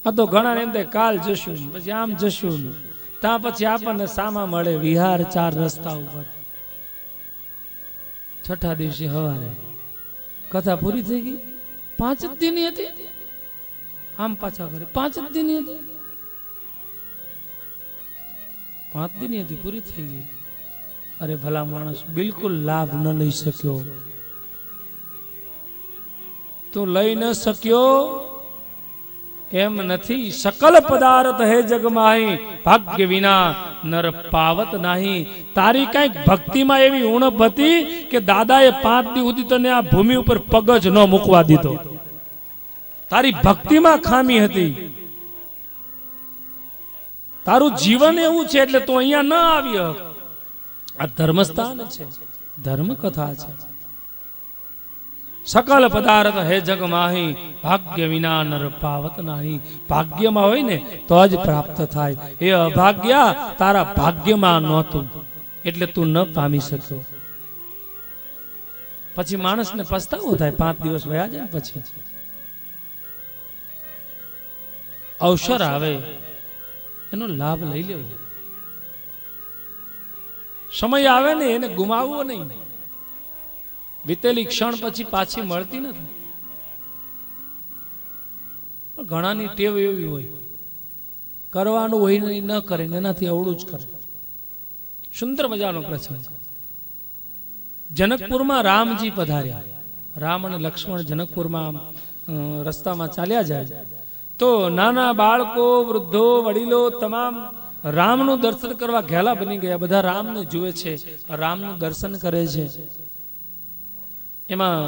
આ તો ઘણા એમ થાય કાલ જશું પછી આમ જશું ત્યાં પછી આપણને સામા મળે વિહાર 4 રસ્તા ઉપર. છઠ્ઠા દિવસે હવારે કથા પૂરી થઈ ગઈ. 5 જ દિનની હતી. આમ પાછા કરે 5 જ દિનની હતી. 5 દિનની હતી પૂરી થઈ ગઈ. અરે ભલા માણસ બિલકુલ લાભ ન લઈ શક્યો. તું લઈ ન શક્યો એમ નથી. સકલ પદાર્થ હે જગમાહી ભાગ્ય વિના નર પાવત નહીં. તારી કઈક ભક્તિમાં એવી ઉણપ હતી કે દાદાએ 5 દી સુધી તને આ ભૂમિ ઉપર પગ જ ન મૂકવા દીધો. તારી ભક્તિમાં ખામી હતી. તારું જીવન એવું છે એટલે તું અહીંયા ન આવ્યો. આ ધર્મસ્થાન છે, ધર્મ કથા છે. સકલ પદાર્થ હે જગ માહી ભાગ્ય વિના નર પાવત નહીં. ભાગ્યમાં હોય ને તો જ પ્રાપ્ત થાય. એ અભાગ્યા તારા ભાગ્યમાં નહોતું એટલે તું ન પામી શક્યો. પછી માણસને પસ્તાવો થાય. 5 દિવસ વયા જાય પછી અવસર આવે એનો લાભ લઈ લેવો. સમય આવે ને એને ગુમાવવો નહીં. વીતેલી ક્ષણ પછી પાછી મળતી નથી. ઘણાની ટેવ એવી હોય કરવાનું હોય નહીં, ન કરે એનાથી અવળું જ કરે. સુંદર મજાનો પ્રસંગ. જનકપુરમાં રામજી પધાર્યા. રામ અને લક્ષ્મણ જનકપુરમાં રસ્તામાં ચાલ્યા જાય તો નાના બાળકો, વૃદ્ધો, વડીલો તમામ રામનું દર્શન કરવા ઘેલા બની ગયા. બધા રામને જુએ છે, રામનું દર્શન કરે છે. એમાં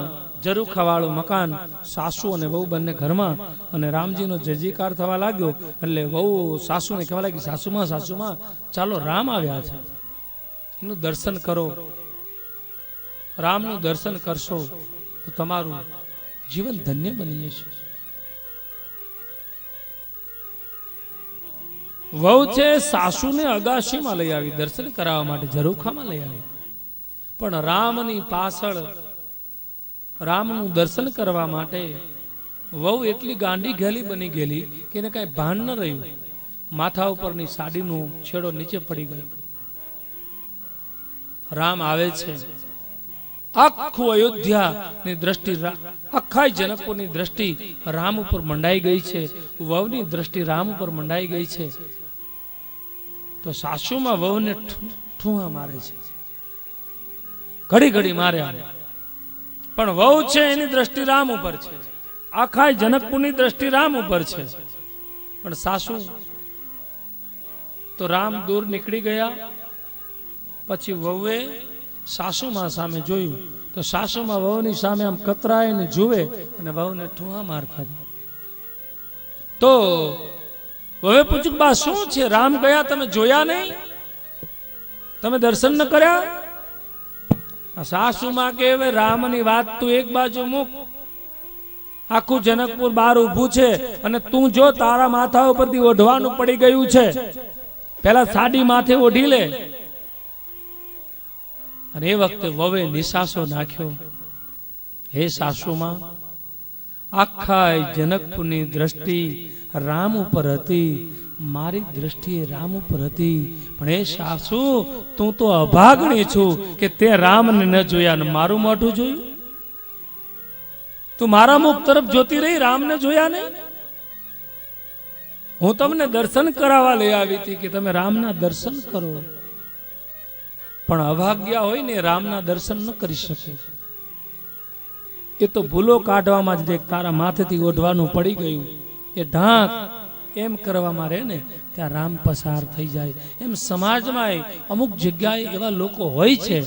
ઝરૂખાવાળું મકાન, સાસુ અને વહુ બંને ઘરમાં, અને રામજીનો જયજયકાર થવા લાગ્યો. એટલે વહુ સાસુને કહેવા લાગી, સાસુમાં સાસુમાં ચાલો રામ આવ્યા છે, એનું દર્શન કરો. રામનું દર્શન કરશો તો તમારું જીવન ધન્ય બની જશે. વહુ છે સાસુને અગાશીમાં લઈ આવી દર્શન કરાવવા માટે, ઝરૂખામાં લઈ આવી. પણ રામની પાછળ રામનું દર્શન કરવા માટે વહુ એટલી ગાંડી ઘેલી બની ગયેલી કે એને કઈ ભાન ન રહ્યું. માથા ઉપરની સાડીનો છેડો નીચે પડી ગયો. રામ આવે છે. આખું અયોધ્યાની દ્રષ્ટિ, આખા જનકપુરની દ્રષ્ટિ રામ ઉપર મંડાઈ ગઈ છે. વહુની દ્રષ્ટિ રામ ઉપર મંડાઈ ગઈ છે. તો સાસુમાં વહુને ઠુંહા મારે છે, ઘડી ઘડી માર્યા. પણ વહુ છે એની દ્રષ્ટિ રામ ઉપર છે. આખા જનકપુરની દ્રષ્ટિ રામ ઉપર છે. પણ સાસુ તો રામ દૂર નીકળી ગયા. પછી વહુએ સાસુમાં સામે જોયું તો સાસુમાં વહુની સામે આમ કતરાઈને જુએ અને વહુને ઠુંહા મારતા. તો વહુએ પૂછ્યું, બા શું છે? રામ ગયા તમે જોયા નહીં? તમે દર્શન ન કર્યા? સાસુમાં કે હવે રામની વાત તું એક બાજુ મૂક. આખું જનકપુર બહાર ઊભું છે અને તું જો તારા માથા ઉપરથી ઓઢવાનું પડી ગયું છે, પેલા સાડી માથે ઓઢી લે. અને એ વખતે વવે નિશાસો નાખ્યો, હે સાસુમાં, આખા જનકપુરની દ્રષ્ટિ રામ ઉપર હતી, મારી દ્રષ્ટિએ રામ ઉપર હતી. પણ એ સાસુ, તું તો અભાગણી છું કે તે રામને ન જોયા ને મારું મોઢું જોયું. તું મારા મુખ તરફ જોતી રહી, રામને જોયા નહીં. હું તમને દર્શન કરાવવા લઈ આવી હતી કે તમે રામના દર્શન કરો. પણ અભાગ્ય હોય ને રામના દર્શન ન કરી શકે. એ તો ભૂલો કાઢવામાં જ દેખ તારા માથેથી ઓઢવાનું પડી ગયું. એ ઢાંક એમ કરવામાં રહે ને ત્યાં રામ પસાર થઈ જાય. એમ સમાજમાં અમુક જગ્યાએ એવા લોકો હોય છે.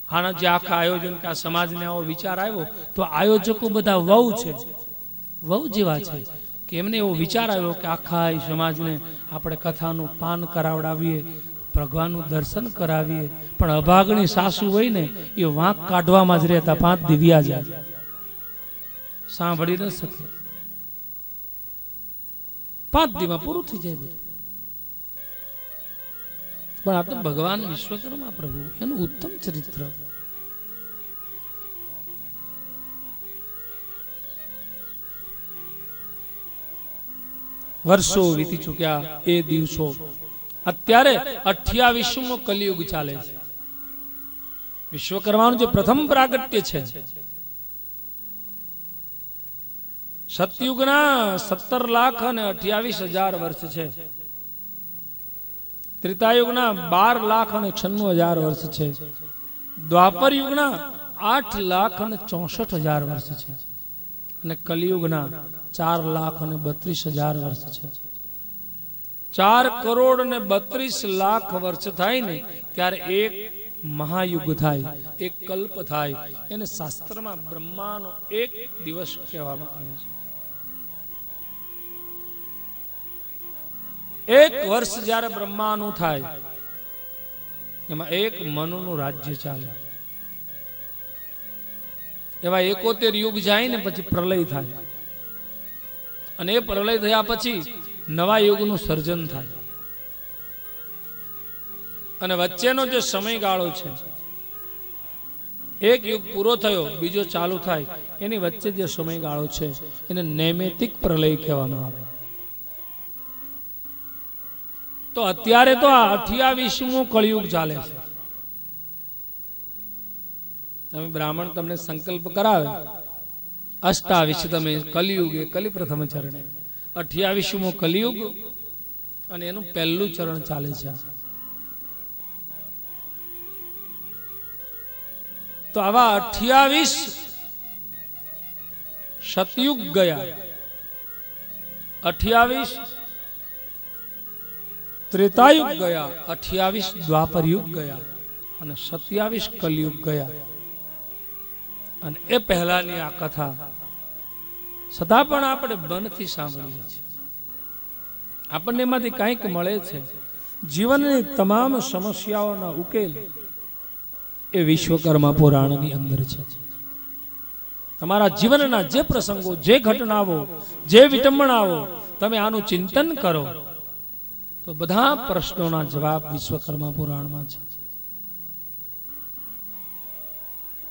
આના જે આખા આયોજન કે આ સમાજને આવો વિચાર આવ્યો તો આયોજકો બધા વહુ છે, વહુ જેવા છે કે એમને એવો વિચાર આવ્યો કે આખા સમાજને આપણે કથાનું પાન કરાવડાવીએ, ભગવાનનું દર્શન કરાવીએ. પણ અભાગણી સાસુ હોય ને એ વાંક કાઢવામાં જ રહેતા 5 દિવ્યા જાય, સાંભળી ન શકે. 5 દીમાં પૂરું થઈ જાય બધું. પણ આ તો ભગવાન વિશ્વકર્મા પ્રભુ, એનું ઉત્તમ ચરિત્ર. વર્ષો વીતી ચૂક્યા, એ દિવસો. અત્યારે 28મો કલિયુગ ચાલે છે. વિશ્વકર્માનું જે પ્રથમ પ્રાગટ્ય છે, સતયુગના 17,28,000 વર્ષ છે. ત્રેતાયુગના 12,96,000 વર્ષ છે. દ્વાપર યુગના 8,64,000 વર્ષ છે. અને કલિયુગના 4,32,000 વર્ષ છે. 4,32,00,000 વર્ષ થાય ને ત્યારે એક મહાયુગ થાય, એક કલ્પ થાય. એને શાસ્ત્રમાં બ્રહ્માનો એક દિવસ કહેવામાં આવે છે. એક વર્ષ જ્યારે બ્રહ્માનું થાય, એમાં એક મનુનું રાજ્ય ચાલે. એવા 71 યુગ જાય ને પછી પ્રલય થાય, અને એ પ્રલય થયા પછી નવા યુગનું સર્જન થાય. અને વચ્ચેનો જે સમયગાળો છે, એક યુગ પૂરો થયો બીજો ચાલુ થાય, એની વચ્ચે જે સમયગાળો છે એને નૈમિતિક પ્રલય કહેવામાં આવે. તો અત્યારે તો આ 28મો કળિયુગ ચાલે છે. તમે બ્રાહ્મણ તમને સંકલ્પ કરાવે 28 તમે કલિયુગે કલિ પ્રથમ ચરણે, 28મો કલિયુગ અને એનું પહેલું ચરણ ચાલે છે. તો આવા 28 સતયુગ ગયા, 28 ત્રેતાયુગ ગયા, 28 દ્વાપર યુગ ગયા અને 27 કલયુગ ગયા. અને એ પહેલાની આ કથા છતાં પણ આપણે મનથી સાંભળીએ છીએ. આપણને એમાંથી કંઈક મળે છે. જીવનની તમામ સમસ્યાઓના ઉકેલ એ વિશ્વકર્મા પુરાણની અંદર છે. તમારા જીવનના જે પ્રસંગો, જે ઘટનાઓ, જે વિટંબણાઓ, તમે આનું ચિંતન કરો તો બધા પ્રશ્નોના જવાબ વિશ્વકર્મા પુરાણમાં છે.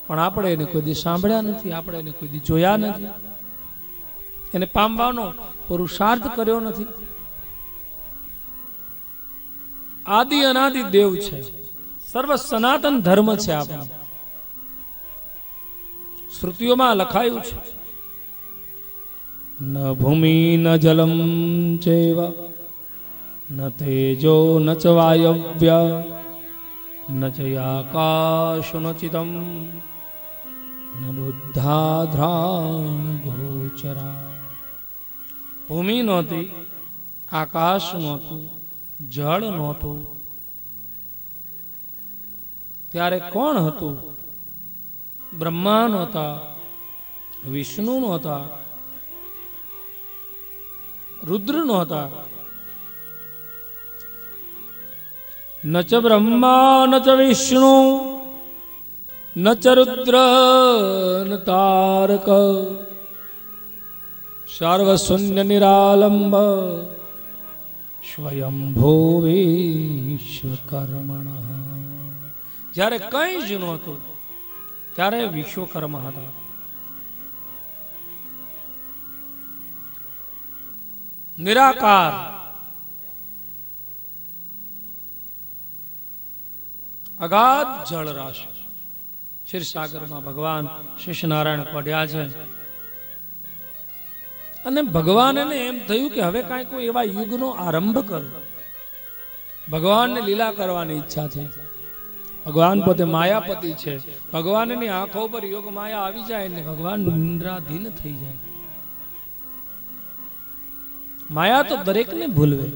પણ આપણે એને કોઈ દી સાંભળ્યા નથી, આપણે એને કોઈ દી જોયા નથી, એને પામવાનો પુરુષાર્થ કર્યો નથી. આદિ અનાદિ દેવ છે, સર્વ સનાતન ધર્મ છે આપણો. શ્રુતિઓમાં લખાયું છે, ન ભૂમિ ન જલમ ચૈવ ન તેજો ન ચ વાયવ્ય ન ચ આકાશ ન ચિદમ ન બુદ્ધાધ્રાણ ગોચરા. ભૂમિ નહોતી, આકાશ નહોતું, જળ નહોતું, ત્યારે કોણ હતું? બ્રહ્મા નહોતા, વિષ્ણુ નહોતા, રુદ્ર નહોતા. ન ચ બ્રહ્મા ન ચ વિષ્ણુ ન ચ રુદ્ર ન તારક સર્વશૂન્ય નિરાલંબ સ્વયંભૂ વિશ્વકર્મણઃ. જ્યારે કંઈ જ નહોતું ત્યારે વિશ્વકર્મા હતા. નિરાકાર, અગાધ જળ રાશિ. ક્ષીરસાગરમાં ભગવાન શેષનારાયણ પડ્યા છે અને ભગવાનને એમ થયું કે હવે કાંઈ કોઈ એવા યુગનો આરંભ કરો. ભગવાનને લીલા કરવાની ઈચ્છા થઈ. ભગવાન પોતે માયાપતિ છે. ભગવાનની આંખો પર યોગ માયા આવી જાય એટલે ભગવાન નિંદ્રાધીન થઈ જાય. માયા તો દરેકને ભૂલવે,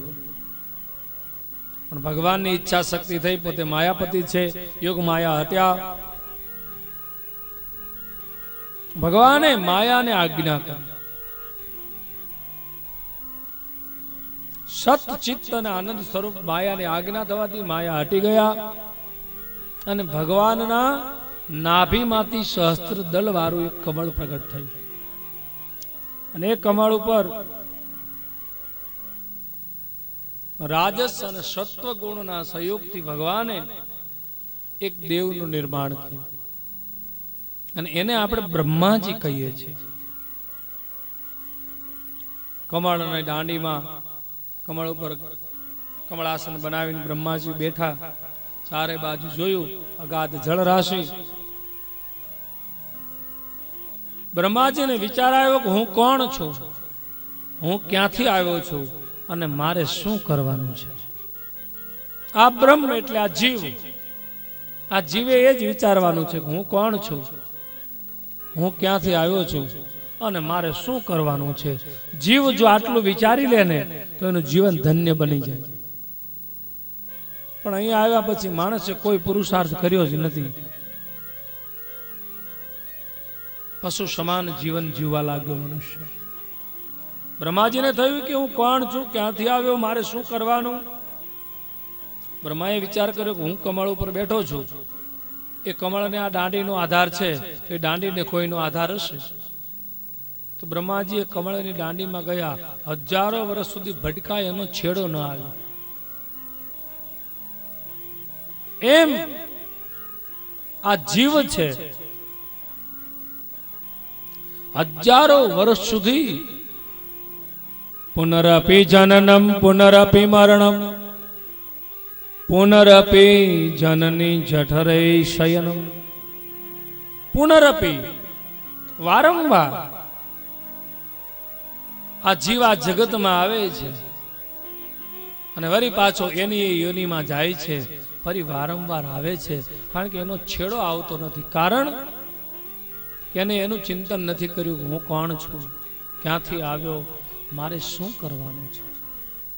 પણ ભગવાનની ઈચ્છા શક્તિ થઈ. પોતે માયાપતિ છે, યોગ માયા હત્યા. ભગવાને માયાને આજ્ઞા કરી. સત ચિત્ત અને આનંદ સ્વરૂપ માયાને આજ્ઞા થવાથી માયા હટી ગયા અને ભગવાનના નાભીમાંથી સહસ્ત્ર દળ વાળું એક કમળ પ્રગટ થયું. અને એ કમળ ઉપર રાજસ અને સત્વ ગુણના સહયોગથી ભગવાને એક દેવનું નિર્માણ કર્યું અને એને આપણે બ્રહ્માજી કહીએ છીએ. કમળની દાંડીમાં કમળ ઉપર કમળાસન બનાવીને બ્રહ્માજી બેઠા, ચારે બાજુ જોયું અગાધ જળ રાશિ. બ્રહ્માજીને વિચાર આવ્યો કે હું કોણ છું, હું ક્યાંથી આવ્યો છું અને મારે શું કરવાનું છે. આ બ્રહ્મ એટલે આ જીવ, આ જીવે એ જ વિચારવાનું છે કે હું કોણ છું, હું ક્યાંથી આવ્યો છું અને મારે શું કરવાનું છે. જીવ જો આટલું વિચારી લે ને તો એનું જીવન ધન્ય બની જાય. પણ અહીંયા આવ્યા પછી માણસે કોઈ પુરુષાર્થ કર્યો જ નથી. પશુ સમાન જીવન જીવવા લાગ્યો મનુષ્ય. બ્રહ્માજીને થયું કે હું કોણ છું, ક્યાંથી આવ્યો, મારે શું કરવાનું. બ્રહ્માએ વિચાર કર્યો કે હું કમળ ઉપર બેઠો છું, એ કમળને આ દાંડીનો આધાર છે, તો એ દાંડીને કોઈનો આધાર હશે. તો બ્રહ્માજી એ કમળની દાંડીમાં ગયા, હજારો વર્ષ સુધી ભટકાય, એનો છેડો ન આવ્યો. એમ આ જીવ છે, હજારો વર્ષ સુધી પુનરપી જનનમ પુનરપી મરણમ પુનરપી જનની જઠરે શયનમ. પુનરપી વારંવાર આ જીવ આ જગતમાં આવે છે અને વળી પાછો એની યોનિમાં જાય છે, ફરી વારંવાર આવે છે. કારણ કે એનો છેડો આવતો નથી. કારણ કે એને એનું ચિંતન નથી કર્યું હું કોણ છું, ક્યાંથી આવ્યો, મારે શું કરવાનું છે.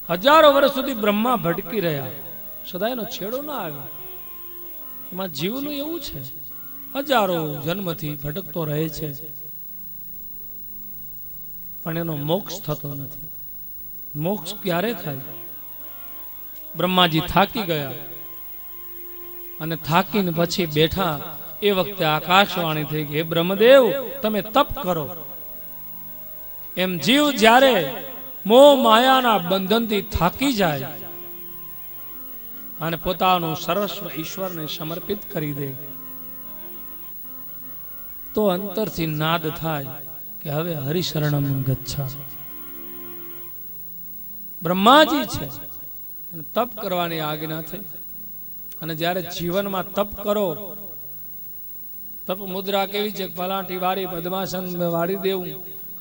હજારો વર્ષ સુધી બ્રહ્મા ભટકી રહ્યા, સદા એનો છેડો ના આવ્યો. એમાં જીવનું એવું છે, હજારો જન્મથી ભટકતો રહે છે પણ એનો મોક્ષ થતો નથી. મોક્ષ ક્યારે થાય? બ્રહ્માજી થાકી ગયા અને થાકીને પછી બેઠા. એ વખતે આકાશવાણી થઈ ગઈ, હે બ્રહ્મદેવ તમે તપ કરો. એમ જીવ જ્યારે મોહ માયાના બંધનથી થાકી જાય અને પોતાનું સર્વસ્વ ઈશ્વરને સમર્પિત કરી દે તો અંતરથી નાદ થાય કે હવે હરિશરણમ ગચ્છામિ. બ્રહ્માજી છે અને તપ કરવાની આજ્ઞા થઈ. અને જ્યારે જીવનમાં તપ કરો, તપ મુદ્રા કેવી છે? પલાઠી વાળી પદ્માસન વાળી દેવું,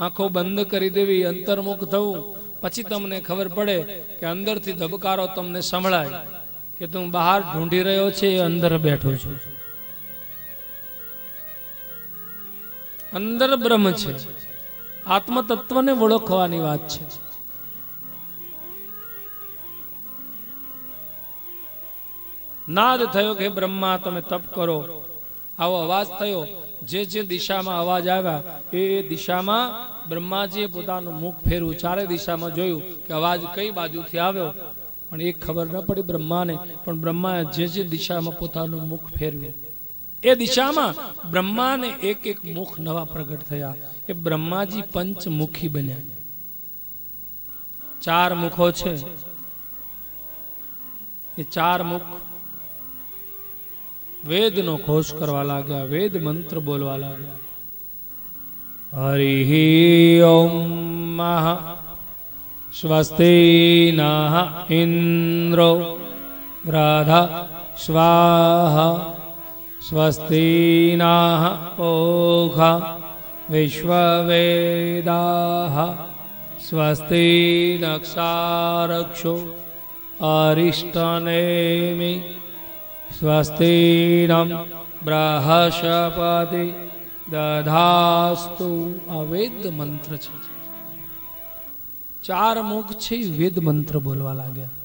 આંખો બંધ કરી દેવી, અંતર્મુખ થવું. પછી તમને ખબર પડે કે અંદરથી ધબકારો તમને સંભળાય કે તું બહાર ઢૂંઢી રહ્યો છે, એ અંદર બેઠો છું. અંદર બ્રહ્મ છે. આત્મ તત્વને ઓળખવાની વાત છે. નાદ થયો કે બ્રહ્મા તમે તપ કરો. આવો અવાજ થયો. જે જે દિશામાં અવાજ આવ્યા એ દિશામાં બ્રહ્માજીએ પોતાનું મુખ ફેરવું, ચારે દિશામાં જોયું કે અવાજ કઈ બાજુથી આવ્યો, પણ એ ખબર ન પડી બ્રહ્માને. પણ બ્રહ્માએ જે જે દિશામાં પોતાનું મુખ ફેરવ્યું એ દિશામાં બ્રહ્માને એક એક મુખ નવા પ્રગટ થયા. એ બ્રહ્માજી પંચમુખી બન્યા. ચાર મુખો છે. એ ચાર મુખ વેદનો ઘોષ કરવા લાગ્યા, વેદ મંત્ર બોલવા લાગ્યા. હરિ ઓમ સ્વસ્તિ નઃ ઇન્દ્રો વૃધા સ્વાહા સ્વસ્તિ નઃ ઓઘા વિશ્વવેદાઃ સ્વસ્તિ નક્ષારક્ષો અરિષ્ટનેમિ સ્વસ્તિ નમ બૃહસ્પતિ દધાસ્તુ. આ વેદ મંત્ર છે. ચાર મુખ છે વેદ મંત્ર બોલવા લાગ્યા.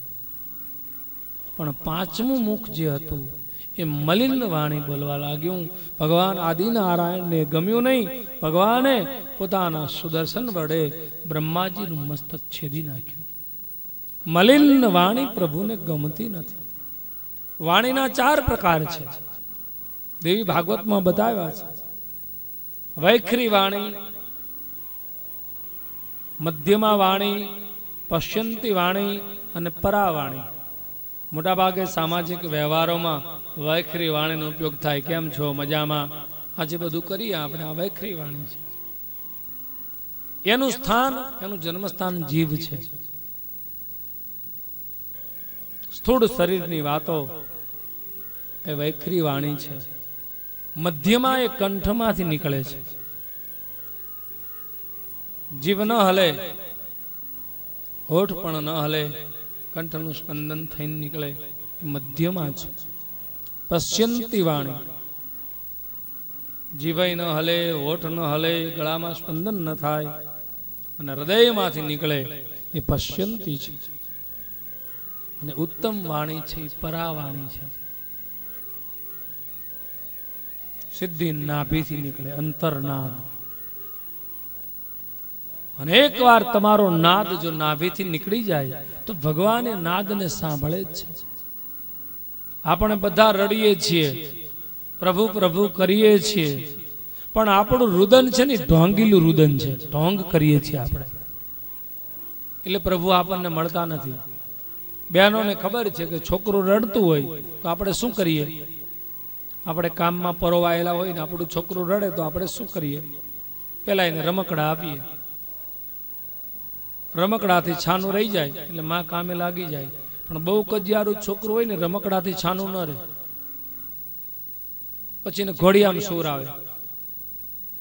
પણ પાંચમું મુખ જે હતું એ મલિન વાણી બોલવા લાગ્યું. ભગવાન આદિનારાયણને ગમ્યું નહીં. ભગવાને પોતાના સુદર્શન વડે બ્રહ્માજીનું મસ્તક છેદી નાખ્યું. મલિન વાણી પ્રભુને ગમતી નથી. વાણીના ચાર પ્રકાર છે, દેવી ભાગવતમાં બતાવ્યા છે. વૈખરી વાણી, મધ્યમા વાણી, પશ્યંતી વાણી અને પરાવાણી. મોટા ભાગે સામાજિક વ્યવહારોમાં વૈખરી વાણીનો ઉપયોગ થાય. કેમ છો, મજામાં? આજે બધું કરીએ આપણે, આ વૈખરી વાણી છે. એનું સ્થાન, એનું જન્મસ્થાન જીભ છે. સ્થૂળ શરીરની વાતો એ વૈખરી વાણી છે. મધ્યમાં એ કંઠમાંથી નીકળે છે. જીભ ન હલે, હોઠ પણ ન હલે, કંઠનું સ્પંદન થઈને નીકળે એ મધ્યમાં છે. પશ્યંતી વાણી, જીભય ન હલે, હોઠ ન હલે, ગળામાં સ્પંદન ન થાય અને હૃદયમાંથી નીકળે એ પશ્યંતી છે. અને ઉત્તમ વાણી છે એ પરાવાણી છે. સિદ્ધિ નાભીથી નીકળે, અંતરનાદ. અને એકવાર તમારો નાદ જો નાભીથી નીકળી જાય તો ભગવાન એ નાદને સાંભળે જ છે. આપણે બધા રડીએ છીએ, પ્રભુ પ્રભુ કરીએ છીએ, પણ આપણું રુદન છે ને ઢોંગીલું રુદન છે. ઢોંગ કરીએ છીએ આપણે, એટલે પ્રભુ આપણને મળતા નથી. બહેનોને ખબર છે કે છોકરું રડતું હોય તો આપણે શું કરીએ? આપણે કામમાં પરોવાયેલા હોય ને આપણું છોકરું રડે તો આપણે શું કરીએ? પેલા એને રમકડા આપીએ. રમકડાથી છાનું રહી જાય એટલે માં કામે લાગી જાય. પણ બહુ કજિયારું છોકરું હોય ને રમકડાથી છાનું ન રહે, પછી એને ઘોડિયામાં સૂર આવે,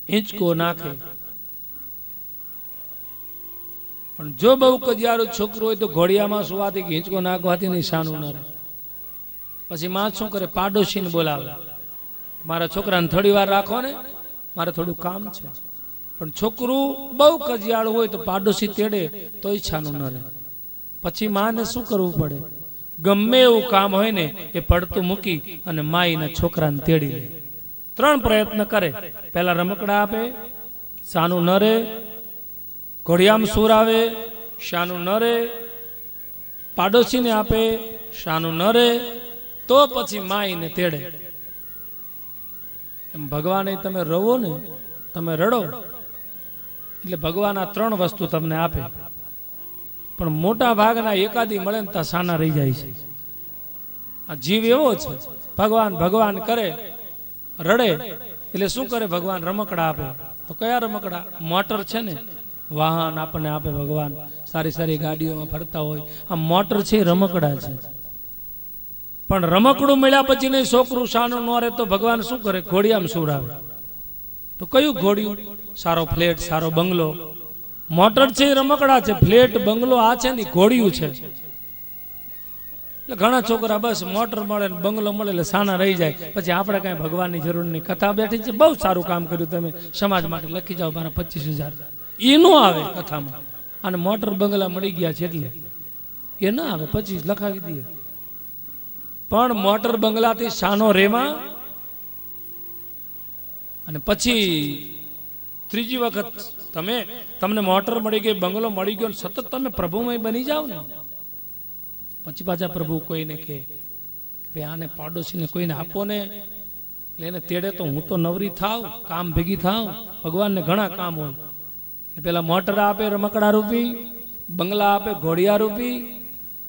હિંચકો નાખે. પણ જો બહુ કજિયારું છોકરું હોય તો ઘોડિયામાં સુવાથી હિંચકો નાખવાથી નહીં છાનું ન રહે. પછી માં શું કરે? પાડોશીને બોલાવે, મારા છોકરાને થોડી વાર રાખો ને, મારે થોડું કામ છે. પણ છોકરું બહુ કજિયાળું હોય તો પાડોશી તેડે તોય છાનું ન રહે. પછી માને શું કરવું પડે? ગમે એવું કામ હોય ને એ પડતું મૂકી અને મા એના છોકરાને તેડી લે. 3 પ્રયત્ન કરે. પહેલા રમકડા આપે, શાનું ન રે. ઘોડિયામાં સૂર આવે, શાનું ન રે. પાડોશીને આપે, શાનું ન રે. તો પછી મા એને તેડે. એમ ભગવાને તમે રવો ને, તમે રડો એટલે ભગવાન આ 3 વસ્તુ તમને આપે. પણ મોટા ભાગના એકાદી મળે ને ત્યાં સાના રહી જાય છે. આ જીવ એવો છે, ભગવાન ભગવાન કરે, રડે એટલે શું કરે? ભગવાન રમકડા આપે. તો કયા રમકડા? મોટર છે ને, વાહન આપણને આપે ભગવાન. સારી સારી ગાડીઓમાં ફરતા હોય, આ મોટર છે રમકડા છે. પણ રમકડું મળ્યા પછી નહીં છોકરું સાનું ન રહે તો ભગવાન શું કરે? ઘોડિયામાં સૂર આવે. તો કયું ઘોડિયું? સારો ફ્લેટ, સારો બંગલો. મોટર છે રમકડા છે, ફ્લેટ બંગલો આ છે ને ઘોડિયું છે. એટલે ઘણા છોકરા બસ મોટર મળે ને બંગલો મળે એટલે સાના રહી જાય. પછી આપણે કઈ ભગવાનની જરૂર નહીં. કથા બેઠી છે, બહુ સારું કામ કર્યું, તમે સમાજ માટે લખી જાઓ મારા 25,000. એ ન આવે કથામાં. અને મોટર બંગલા મળી ગયા છે એટલે એ ના આવે. 25 લખાવી દઈએ. પણ મોટર બંગલાથી સાનો રેમાં. અને પછી ત્રીજી વખત તમને મોટર મળી ગઈ, બંગલો મળી ગયો, સતત તમે પ્રભુમય બની જાઓ ને, પછી પાછા પ્રભુ કોઈને કે ભાઈ આને પાડોશીને કોઈને આપો ને, એટલે એને તેડે તો હું તો નવરી થાવ, કામ ભેગી થાવ. ભગવાનને ઘણા કામ હોય. પેલા મોટર આપે રમકડા રૂપી, બંગલા આપે ઘોડિયા રૂપી.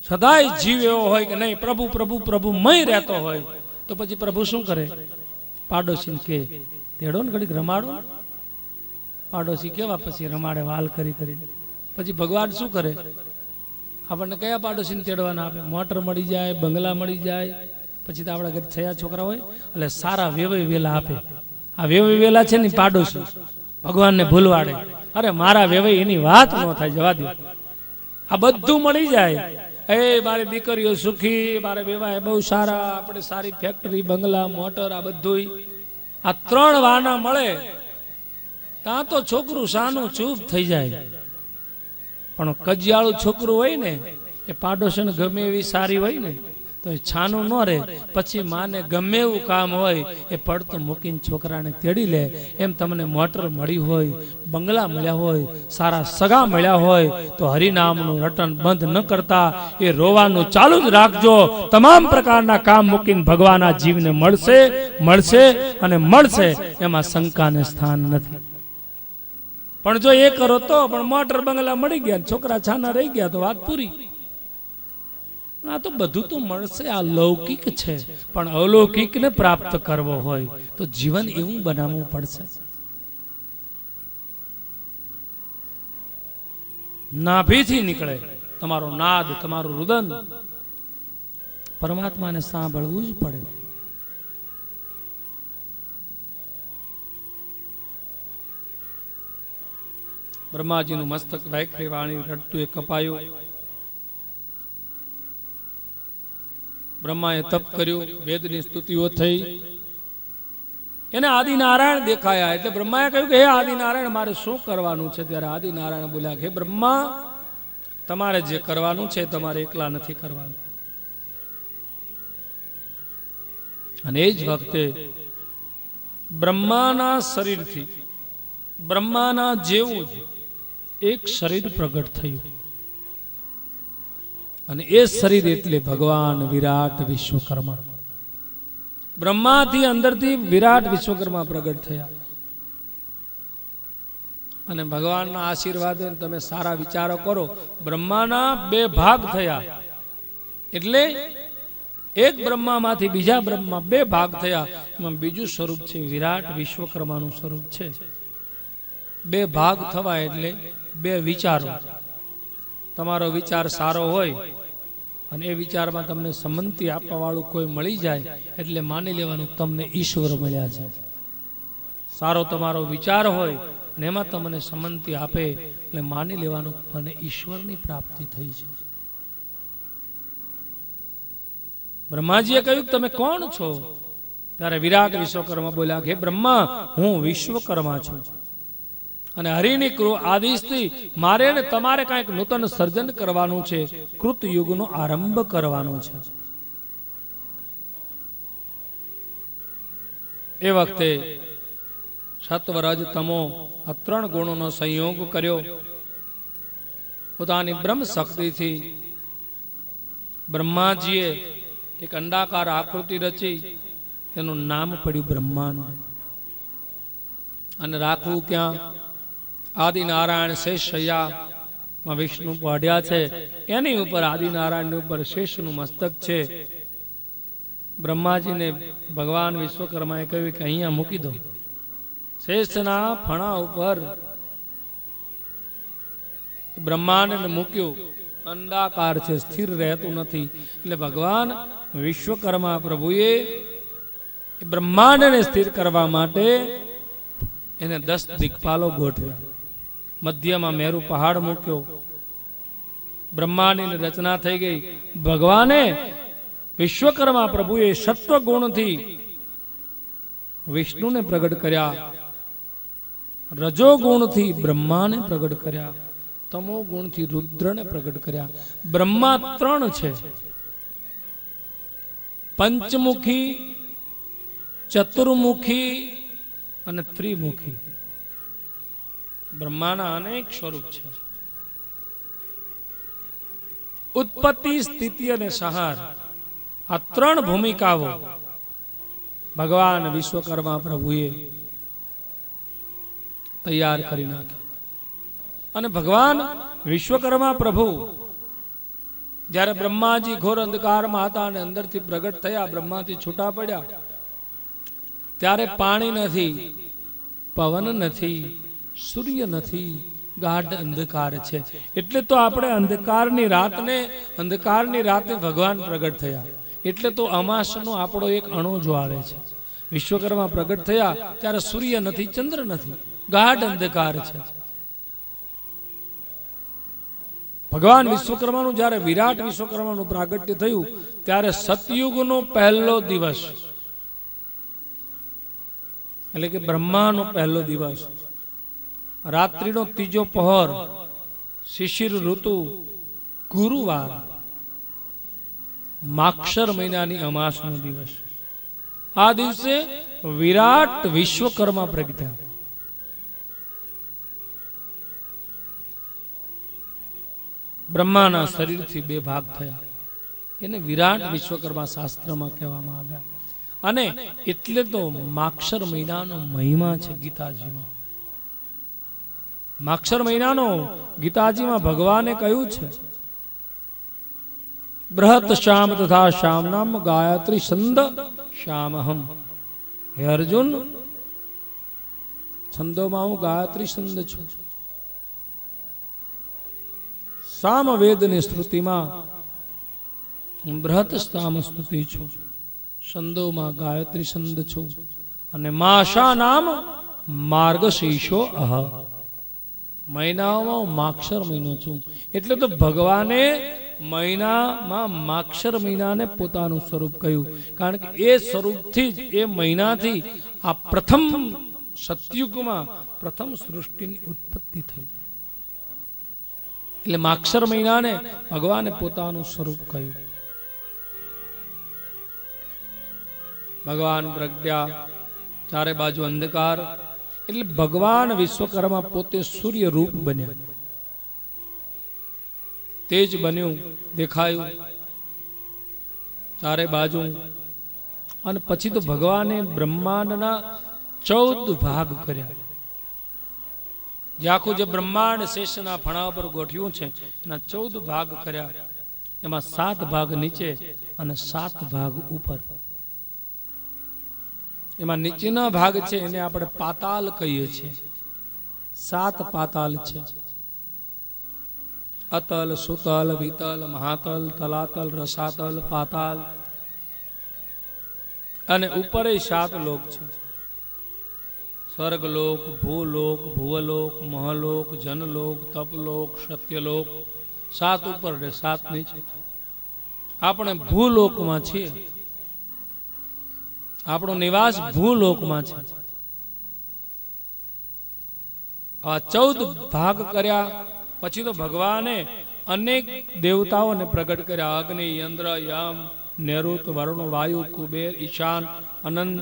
સદાય જીવ એવો હોય કે નહીં પ્રભુ પ્રભુ પ્રભુ મય રહેતો હોય તો પછી પ્રભુ શું કરે? પાડોશીને કે તેડો ને ઘડીક રમાડો. પાડોશી કેવા પછી રમાડે વાલ કરી કરી. પછી ભગવાન શું કરે? આપણને કયા પાડોશીને તેડવાના આપે? મોટર મળી જાય, બંગલા મળી જાય. પછી તો આપણા ઘરે છયા છોકરા હોય એટલે સારા વેવાય વેલા આપે. આ વેવાય વેલા છે ને પાડોશી ભગવાનને ભૂલવાડે. અરે મારા વેવાય એની વાત ન થાય, જવા દો. આ બધું મળી જાય. એ મારી દીકરીઓ સુખી, મારે વેવાય બહુ સારા, આપણે સારી ફેક્ટરી, બંગલા, મોટર, આ બધું. આ 3 વાના મળે ત્યાં તો છોકરું સાનું ચૂપ થઈ જાય. પણ કજિયાળું છોકરું હોય ને એ પાડોશીને ગમે એવી સારી હોય ને તો એ છાનું ન રહે. પછી માને ગમે એવું કામ હોય એ પડતું મૂકીને છોકરાને તેડી લે. એમ તમને મોટર મળી હોય, બંગલા મળ્યા હોય, સારા સગા મળ્યા હોય તો હરિનામનું રટન બંધ ન કરતા એ રોવાનું ચાલુ જ રાખજો. તમામ પ્રકારના કામ મૂકીને ભગવાન આ જીવને મળશે, મળશે અને મળશે, એમાં શંકાને સ્થાન નથી. પણ જો એ કરો તો પણ મોટર બંગલા મળી ગયા, છોકરા છાના રહી ગયા તો વાત પૂરી. આ તો બધું તો મળશે, આ લૌકિક છે. પણ અલૌકિકને પ્રાપ્ત કરવો હોય તો જીવન એવું બનાવવું પડશે. નાભીથી નીકળે તમારો નાદ, તમારું રુદન, પરમાત્માને સાંભળવું જ પડે. બ્રહ્માજીનું મસ્તક વૈખરી વાણી રડતું એ કપાયું. બ્રહ્માએ તપ કર્યું, વેદની સ્તુતિઓ થઈ, એને આદિનારાયણ દેખાયા. એટલે બ્રહ્માએ કહ્યું કે હે આદિનારાયણ, મારે શું કરવાનું છે? ત્યારે આદિનારાયણ બોલ્યા કે બ્રહ્મા, તમારે જે કરવાનું છે તમારે એકલા નથી કરવાનું. અને એ જ વખતે બ્રહ્માના શરીરથી બ્રહ્માના જેવું જ એક શરીર પ્રગટ થયું. અને એ શરીર એટલે ભગવાન વિરાટ વિશ્વકર્મા. બ્રહ્માથી અંદરથી વિરાટ વિશ્વકર્મા પ્રગટ થયા. અને ભગવાનના આશીર્વાદ તમે સારા વિચારો કરો. બ્રહ્માના બે ભાગ થયા, એટલે એક બ્રહ્મામાંથી બીજા બ્રહ્મા બે ભાગ થયા. એમાં બીજું સ્વરૂપ છે વિરાટ વિશ્વકર્માનું સ્વરૂપ છે. બે ભાગ થવા એટલે બે વિચારો. તમારો વિચાર સારો હોય અને એ વિચારમાં તમને સંમતિ આપવા વાળું કોઈ મળી જાય એટલે માની લેવાનું તમને ઈશ્વર મળ્યા છે. સારો તમારો વિચાર હોય અને એમાં તમને સંમતિ આપે એટલે માની લેવાનું મને ઈશ્વરની પ્રાપ્તિ થઈ છે. બ્રહ્માજીએ કહ્યું તમે કોણ છો? ત્યારે વિરાટ વિશ્વકર્મા બોલ્યા કે બ્રહ્મા, હું વિશ્વકર્મા છું અને હરિની આદેશથી મારે ને તમારે કંઈક નૂતન સર્જન કરવાનું છે, કૃત યુગનો આરંભ કરવાનો છે. એ વખતે સત્વ રજ તમો આ ત્રણ ગુણોનો સંયોગ કર્યો. પોતાની બ્રહ્મ શક્તિથી બ્રહ્માજીએ એક અંડાકાર આકૃતિ રચી, એનું નામ પડ્યું બ્રહ્માંડ. અને રાખવું ક્યાં? આદિનારાયણ શેષ શૈયામાં વિષ્ણુ પાડ્યા છે, એની ઉપર આદિનારાયણની ઉપર શેષનું મસ્તક છે. બ્રહ્માજીને ભગવાન વિશ્વકર્માએ કહ્યું કે અહીંયા મૂકી દો. શેષના ફણા ઉપર બ્રહ્માંડને મૂક્યું. અંડાકાર છે, સ્થિર રહેતું નથી. એટલે ભગવાન વિશ્વકર્મા પ્રભુએ બ્રહ્માંડને સ્થિર કરવા માટે એને 10 દિક્પાલો ગોઠવ્યા. મધ્યમાં મેરુ પહાડ મૂક્યો. બ્રહ્માંડની રચના થઈ ગઈ. ભગવાને વિશ્વકર્મા પ્રભુએ સત્વ ગુણથી વિષ્ણુને પ્રગટ કર્યા, રજો ગુણથી બ્રહ્માને પ્રગટ કર્યા, તમો ગુણથી રુદ્રને પ્રગટ કર્યા. બ્રહ્મા 3 છે, પંચમુખી, ચતુર્મુખી અને ત્રિમુખી. બ્રહ્માના અનેક સ્વરૂપ છે. ઉત્પત્તિ, સ્થિતિ અને સંહાર, આ 3 ભૂમિકાઓ ભગવાન વિશ્વકર્મા પ્રભુએ તૈયાર કરી નાખી. અને ભગવાન વિશ્વકર્મા પ્રભુ જ્યારે બ્રહ્માજી ઘોર અંધકારમાં હતા અને અંદરથી પ્રગટ થયા, બ્રહ્માથી છૂટા પડ્યા, ત્યારે પાણી નથી, પવન નથી, સૂર્ય નથી, ગાઢ અંધકાર છે. એટલે તો આપણે અંધકારની રાતને ભગવાન પ્રગટ થયા. એટલે તો અમાસનો આપણો એક અણુજો આવે છે. વિશ્વકર્મા પ્રગટ થયા ત્યારે સૂર્ય નથી, ચંદ્ર નથી, ગાઢ અંધકાર છે. ભગવાન વિશ્વકર્માનું જ્યારે વિરાટ વિશ્વકર્માનું પ્રાગટ્ય થયું ત્યારે સતયુગનો પહેલો દિવસ, એટલે કે બ્રહ્માનો પહેલો દિવસ, રાત્રિનો ત્રીજો પહોર, શિશિર ઋતુ, ગુરુવાર, માક્ષર મહિનાની અમાસનો દિવસ. આ દિવસે વિરાટ વિશ્વકર્મા પ્રગટ્યા. બ્રહ્માના શરીરથી 2 ભાગ થયા. એને વિરાટ વિશ્વકર્મા શાસ્ત્રમાં કહેવામાં આવ્યા. અને એટલે તો માક્ષર મહિનાનો મહિમા છે ગીતાજીમાં. માક્ષર મહિનાનો ગીતાજીમાં ભગવાને કહ્યું છે, બૃહત શ્યામ તથા શ્યામ નામ ગાયત્રી છંદ શ્યામહમ. હે અર્જુન, છંદોમાં હું ગાયત્રી છંદ છું. સામવેદની સ્તુતિમાં બૃહત સામ સ્તુતિ છું, છંદોમાં ગાયત્રી છંદ છું, અને માશા નામ માર્ગશીર્ષો અહ, મહિનાઓમાં માક્ષર મહિનો છું. એટલે તો ભગવાને મહિનામાં માક્ષર મહિનાને પોતાનું સ્વરૂપ કહ્યું, કારણ કે એ સ્વરૂપથી જ, એ મહિનાથી આ પ્રથમ સતયુગમાં પ્રથમ સૃષ્ટિની ઉત્પત્તિ થઈ. એટલે માક્ષર મહિનાને ભગવાને પોતાનું સ્વરૂપ કહ્યું. ભગવાન પ્રગટ્યા, ચારે બાજુ અંધકાર, એટલે ભગવાન વિશ્વકર્મા પોતે સૂર્ય રૂપ બન્યા, તેજ બન્યું, દેખાયું ચારે બાજુ. અને પછી તો ભગવાને બ્રહ્માંડના 14 ભાગ કર્યા. જે આખું જે બ્રહ્માંડ શેષના ફણા પર ગોઠવ્યું છે એના 14 ભાગ કર્યા. એમાં 7 ભાગ નીચે અને 7 ભાગ ઉપર. એમાં નીચેના ભાગ છે એને આપણે પાતાલ કહીએ છીએ. 7 પાતાલ છે: અતલ, સુતલ, વિતલ, મહાતલ, તલાતલ, રસાતલ, પાતાલ. અને ઉપર 7 લોક છે: સ્વર્ગલોક, ભૂલોક, ભુવલોક, મહલોક, જનલોક, તપલોક, સત્યલોક. 7 ઉપર ને 7 નીચે. આપણે ભૂલોકમાં છીએ, આપણો નિવાસ ભૂલોકમાં છે. આ 14 ભાગ કર્યા પછી તો ભગવાને અનેક દેવતાઓને પ્રગટ કર્યા: અગ્નિ, ઇન્દ્ર, યમ, નિરુત, વરુણ, વાયુ, કુબેર, ઈશાન, અનંત.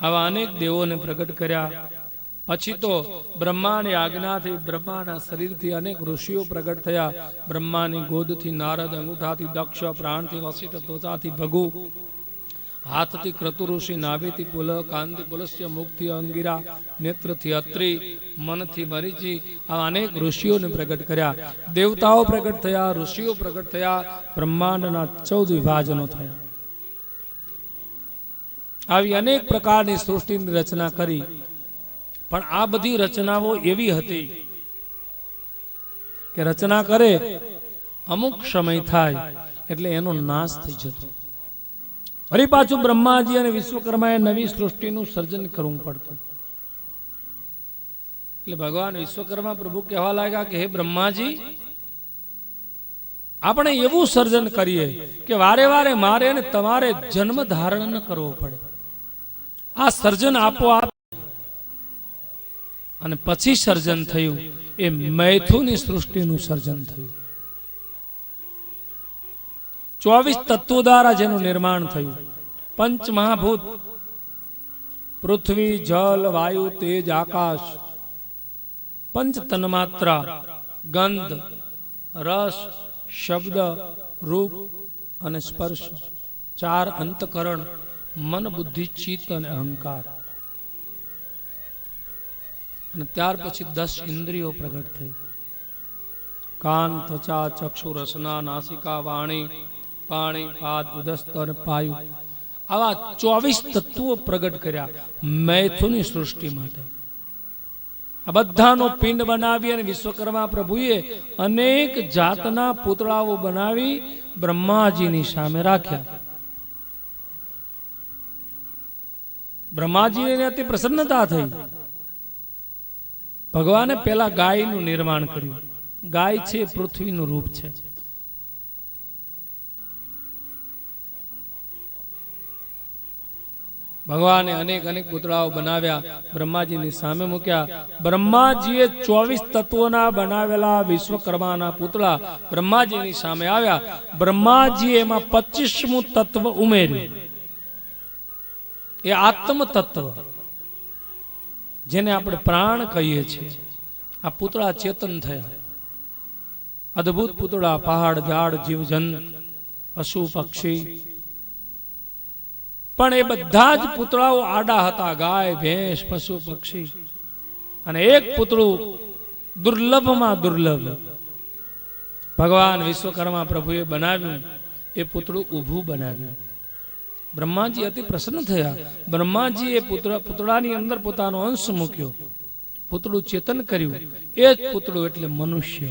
આવા અનેક દેવોને પ્રગટ કર્યા. પછી તો બ્રહ્માની આજ્ઞાથી, બ્રહ્માના શરીરથી અનેક ઋષિઓ પ્રગટ થયા. બ્રહ્માની ગોદથી નારદ, અંગૂઠાથી દક્ષ, પ્રાણથી વશિષ્ઠ, ત્વચાથી ભગુ, હાથથી ક્રતુ ઋષિ, નાભિથી પુલ, કાનથી પુલસ્ય, મુખથી અંગીરા, નેત્રથી અત્રિ, મનથી મરીચી. આવા અનેક ઋષિઓને પ્રગટ કર્યા. દેવતાઓ પ્રગટ થયા, ઋષિઓ પ્રગટ થયા, બ્રહ્માંડના 14 વિભાજનો થયા. આવી અનેક પ્રકારની સૃષ્ટિની રચના કરી. પણ આ બધી રચનાઓ એવી હતી કે રચના કરે, અમુક સમય થાય એટલે એનો નાશ થઈ જતો. ફરી પાછું બ્રહ્માજી અને વિશ્વકર્માએ નવી સૃષ્ટિનું સર્જન કરવું પડતું. એટલે ભગવાન વિશ્વકર્મા પ્રભુ કહેવા લાગ્યા કે હે બ્રહ્માજી, આપણે એવું સર્જન કરીએ કે વારે વારે મારે અને તમારે જન્મ ધારણ ન કરવો પડે. આ સર્જન આપોઆપ. અને પછી સર્જન થયું એ મૈથુની સૃષ્ટિનું સર્જન થયું. 24 તત્વો દ્વારા જેનું નિર્માણ થયું. પંચ મહાભૂત, પૃથ્વી, જલ, વાયુ, તેજ, આકાશ. પંચ તન્માત્રા, ગંધ, રસ, શબ્દ, રૂપ અને સ્પર્શ. 4 અંતકરણ, મન, બુદ્ધિ, ચિત્ત અને અહંકાર. અને ત્યાર પછી 10 ઇન્દ્રિયો પ્રગટ થઈ: કાન, ત્વચા, ચક્ષુ, રસના, નાસિકા, વાણી, પાણી, પાદ, ઉદસ્ત અને પાયુ. આવા 24 તત્વો પ્રગટ કર્યા મૈથુની સૃષ્ટિ માટે. આ બધાનો પિંડ બનાવી અને વિશ્વકર્મા પ્રભુએ અનેક જાતના પૂતળાઓ બનાવી બ્રહ્માજીની સામે રાખ્યા. બ્રહ્માજીને અતિ પ્રસન્નતા થઈ. ભગવાને પેલા ગાયનું નિર્માણ કર્યું. ગાય છે પૃથ્વીનું રૂપ છે. ભગવાને અનેક અનેક પુતળાઓ બનાવ્યા, બ્રહ્માજીની સામે મૂક્યા. બ્રહ્માજીએ 24 તત્વોના બનાવેલા વિશ્વકર્માના પુતળા બ્રહ્માજીની સામે આવ્યા. બ્રહ્માજીએ એમાં 25મું તત્વ ઉમેર્યું, એ આત્મ તત્વ, જેને આપણે પ્રાણ કહીએ છીએ. આ પુતળા ચેતન થયા. અદ્ભુત પુતળા, પહાડ, ઝાડ, જીવજંત, પશુ, પક્ષી. પણ એ બધા જ પુતળાઓ આડા હતા: ગાય, ભેંસ, પશુ, પક્ષી. અને એક પુતળું દુર્લભમાં દુર્લભ ભગવાન વિશ્વકર્મા પ્રભુએ બનાવ્યું. એ પુતળું ઊભું બનાવ્યું. બ્રહ્માજી અતિ પ્રસન્ન થયા. બ્રહ્માજી એ પુતળાની અંદર પોતાનો અંશ મૂક્યો, પુતળું ચેતન કર્યું. એ જ પુતળું એટલે મનુષ્ય.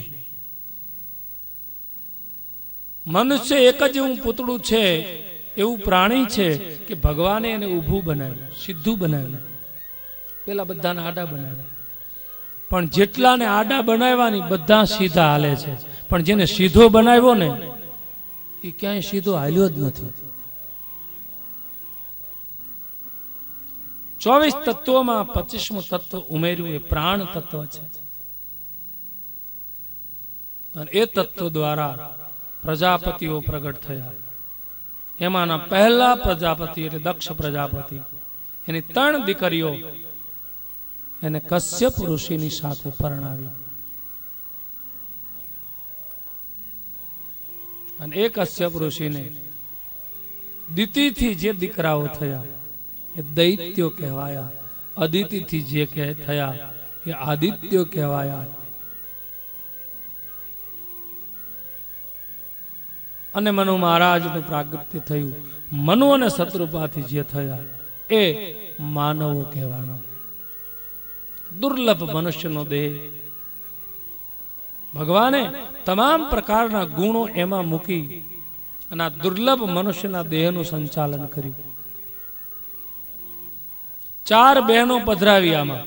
મનુષ્ય એક જ એવું પૂતળું છે, એવું પ્રાણી છે કે ભગવાને એને ઊભું બનાવ્યું, સીધું બનાવ્યું. પેલા બધાને આડા બનાવ્યા, પણ જેટલાને આડા બનાવ્યા બધા સીધા હાલે છે. પણ જેને સીધો બનાવ્યો ને એ ક્યાંય સીધો હાલ્યો જ નથી. 24 તત્વોમાં 25મું તત્વ ઉમેર્યું, એ પ્રાણ તત્વ છે. અને એ તત્વ દ્વારા પ્રજાપતિઓ પ્રગટ થયા. એમાંના પહેલા પ્રજાપતિ એટલે દક્ષ પ્રજાપતિ, એની 3 દીકરીઓ એને કશ્યપ ઋષિની સાથે પરણાવી. અને એ કશ્યપ ઋષિને દિતિથી જે દીકરાઓ થયા એ દૈત્યો કહેવાયા, અદિતિથી જે થયા એ આદિત્યો કહેવાયા. અને મનુ મહારાજનું પ્રાગટ્ય થયું. મનુ અને શત્રુપાથી જે થયા એ માનવો કહેવાના. દુર્લભ મનુષ્યનો દેહ, ભગવાને તમામ પ્રકારના ગુણો એમાં મૂકી અને આ દુર્લભ મનુષ્યના દેહનું સંચાલન કર્યું. 4 બહેનો પધરાવી. આમાં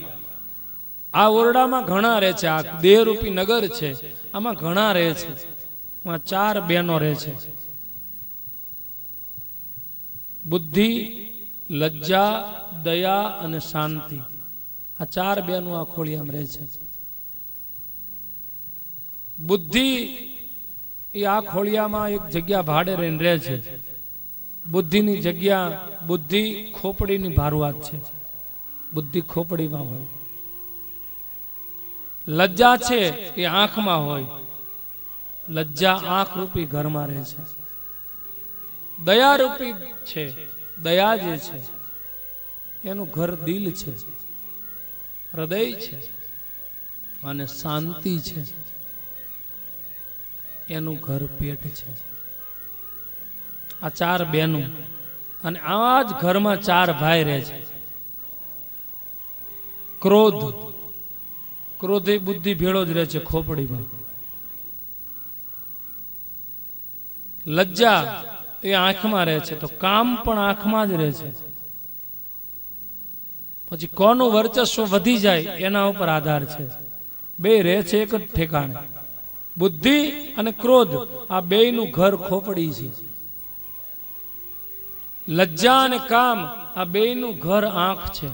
આ ઓરડામાં ઘણા રહે છે, આ દેહરૂપી નગર છે, આમાં ઘણા રહે છે. એમાં 4 બહેનો રહે છે. બુદ્ધિ, લજ્જા, દયા અને શાંતિ. આ 4 બહેનો આ ખોળિયામાં રહે છે. બુદ્ધિ એ આ ખોળિયામાં એક જગ્યા ભાડે રહીને રહે છે. બુદ્ધિની જગ્યા, બુદ્ધિ ખોપડીની ભારુઆત છે, બુદ્ધિ ખોપડીમાં હોય. લજ્જા છે એ આંખમાં હોય, લજ્જા આંખ રૂપી ઘરમાં રહે છે. દયા રૂપી છે, દયા જે છે એનું ઘર દિલ છે, હૃદય છે. અને શાંતિ છે એનું ઘર પેટ છે. આ 4 બહેનો. અને આવા જ ઘરમાં 4 ભાઈ રહે છે. ક્રોધ, ક્રોધ એ બુદ્ધિ ભેળો જ રહે છે ખોપડીમાં. લજ્જા એ આંખમાં રહે છે, તો કામ પણ આંખમાં જ રહે છે. પછી કોનું વર્ચસ્વ વધી જાય એના ઉપર આધાર છે. બે રહે છે એક જ ઠેકાણે. બુદ્ધિ અને ક્રોધ આ બેયનું ઘર ખોપડી છે. લજ્જા અને કામ આ બેયનું ઘર આંખ છે.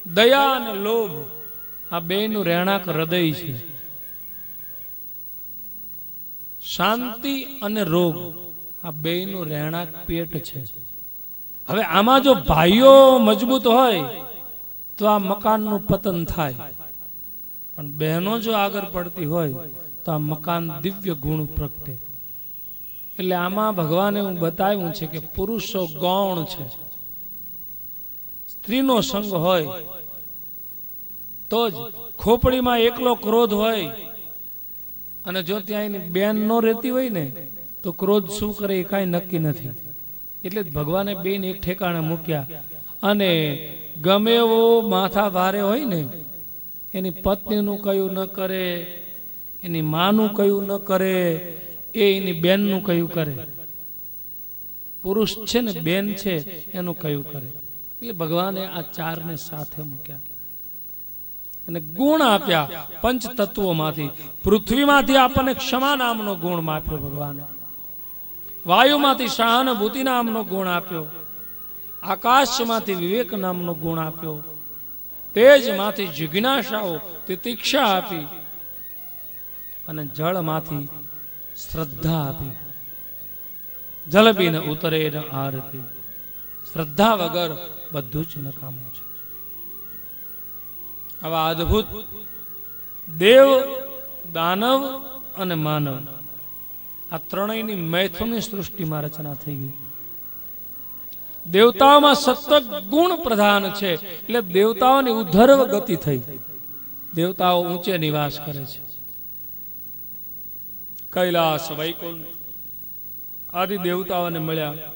દયા અને લોભ આ બેયનું રહેણાંક હૃદય છે. શાંતિ અને રોગ આ બેયનું રહેણાંક પેટ છે. હવે આમાં જો ભાઈઓ મજબૂત હોય તો આ મકાનનું પતન થાય, પણ બહેનો જો આગળ પડતી હોય તો આ મકાન દિવ્ય ગુણ પ્રગટે. એટલે આમાં ભગવાને હું બતાવ્યું છે કે પુરુષો ગૌણ છે. સ્ત્રીનો સંગ હોય તો જ. ખોપડીમાં એકલો ક્રોધ હોય અને જો ત્યાં એની બેન ન રહેતી હોય ને તો ક્રોધ શું કરે એ કાંઈ નક્કી નથી. એટલે જ ભગવાને બેન એક ઠેકાણે મૂક્યા. અને ગમે એવો માથા ભારે હોય ને એની પત્નીનું કયું ન કરે, એની માનું કયું ન કરે, એ એની બેનનું કયું કરે. પુરુષ છે ને બેન છે એનું કયું કરે. એટલે ભગવાને આ 4ને સાથે મૂક્યા અને ગુણ આપ્યા. 5 તત્વોમાંથી પૃથ્વીમાંથી આપણને ક્ષમા નામનો ગુણ આપ્યો ભગવાને. વાયુમાંથી સહાનુભૂતિ નામનો ગુણ આપ્યો. આકાશમાંથી વિવેક નામનો ગુણ આપ્યો. તેજમાંથી જિજ્ઞાસાઓ તિતિક્ષા આપી અને જળમાંથી શ્રદ્ધા આપી. જલ બિન ઉતરે ન આરતી. શ્રદ્ધા વગર બધું જ નકામું છે. આવા અદ્ભુત દેવ, દાનવ અને માનવ આ ત્રણેયની મૈથુની સૃષ્ટિમાં રચના થઈ ગઈ. દેવતાઓમાં સતત ગુણ પ્રધાન છે એટલે દેવતાઓની ઉધર્વ ગતિ થઈ. દેવતાઓ ઊંચે નિવાસ કરે છે. કૈલાસ, વૈકુંઠ આદિ દેવતાઓને મળ્યા.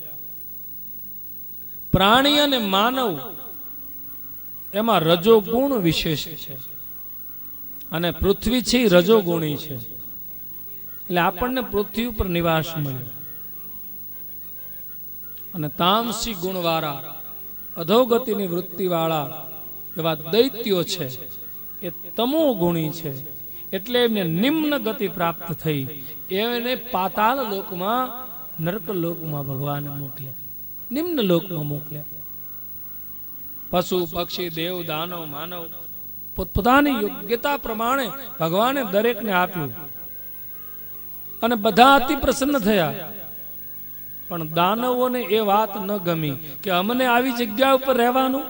પ્રાણી અને માનવ એમાં રજોગુણ વિશેષ છે અને પૃથ્વી છે રજોગુણી છે. એટલે આપણને પૃથ્વી ઉપર નિવાસ મળ્યો. અને તામસી ગુણવાળા, અધોગતિની વૃત્તિવાળા એવા દૈત્યો છે એ તમો ગુણી છે, એટલે એમને નિમ્ન ગતિ પ્રાપ્ત થઈ. એને પાતાળ લોકમાં, નરક લોકમાં ભગવાને મોકલ્યા, નિમ્ન લોકમાં મોકલ્યા. પશુ પક્ષી દેવ દાનવ માનવ પોતપોતાની યોગ્યતા પ્રમાણે ભગવાને દરેકને આપ્યું અને બધા અતિ પ્રસન્ન થયા. પણ દાનવોને એ વાત ન ગમી કે અમને આવી જગ્યા ઉપર રહેવાનું.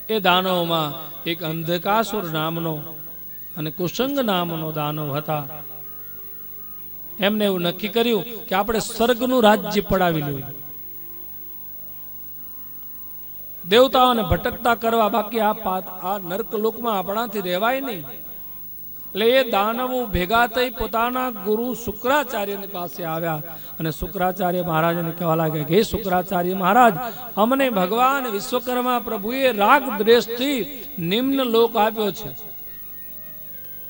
એ દાનવોમાં એક અંધકાસુર નામનો અને કુસંગ નામનો દાનવ હતા. એમને એવું નક્કી કર્યું કે આપણે સ્વર્ગનું રાજ્ય પડાવી લેવું, દેવતાઓને ભટકતા કરવા, બાકી આ નર્ક લોકમાં આપણાથી રહેવાય નહીં. એટલે એ દાનવો ભેગા થઈ પોતાના ગુરુ શુક્રાચાર્યની પાસે આવ્યા અને શુક્રાચાર્ય મહારાજને કહેવા લાગ્યા કે હે શુક્રાચાર્ય મહારાજ, અમને ભગવાન વિશ્વકર્મા પ્રભુએ રાગ દ્વેષથી નિમ્ન લોક આપ્યો છે.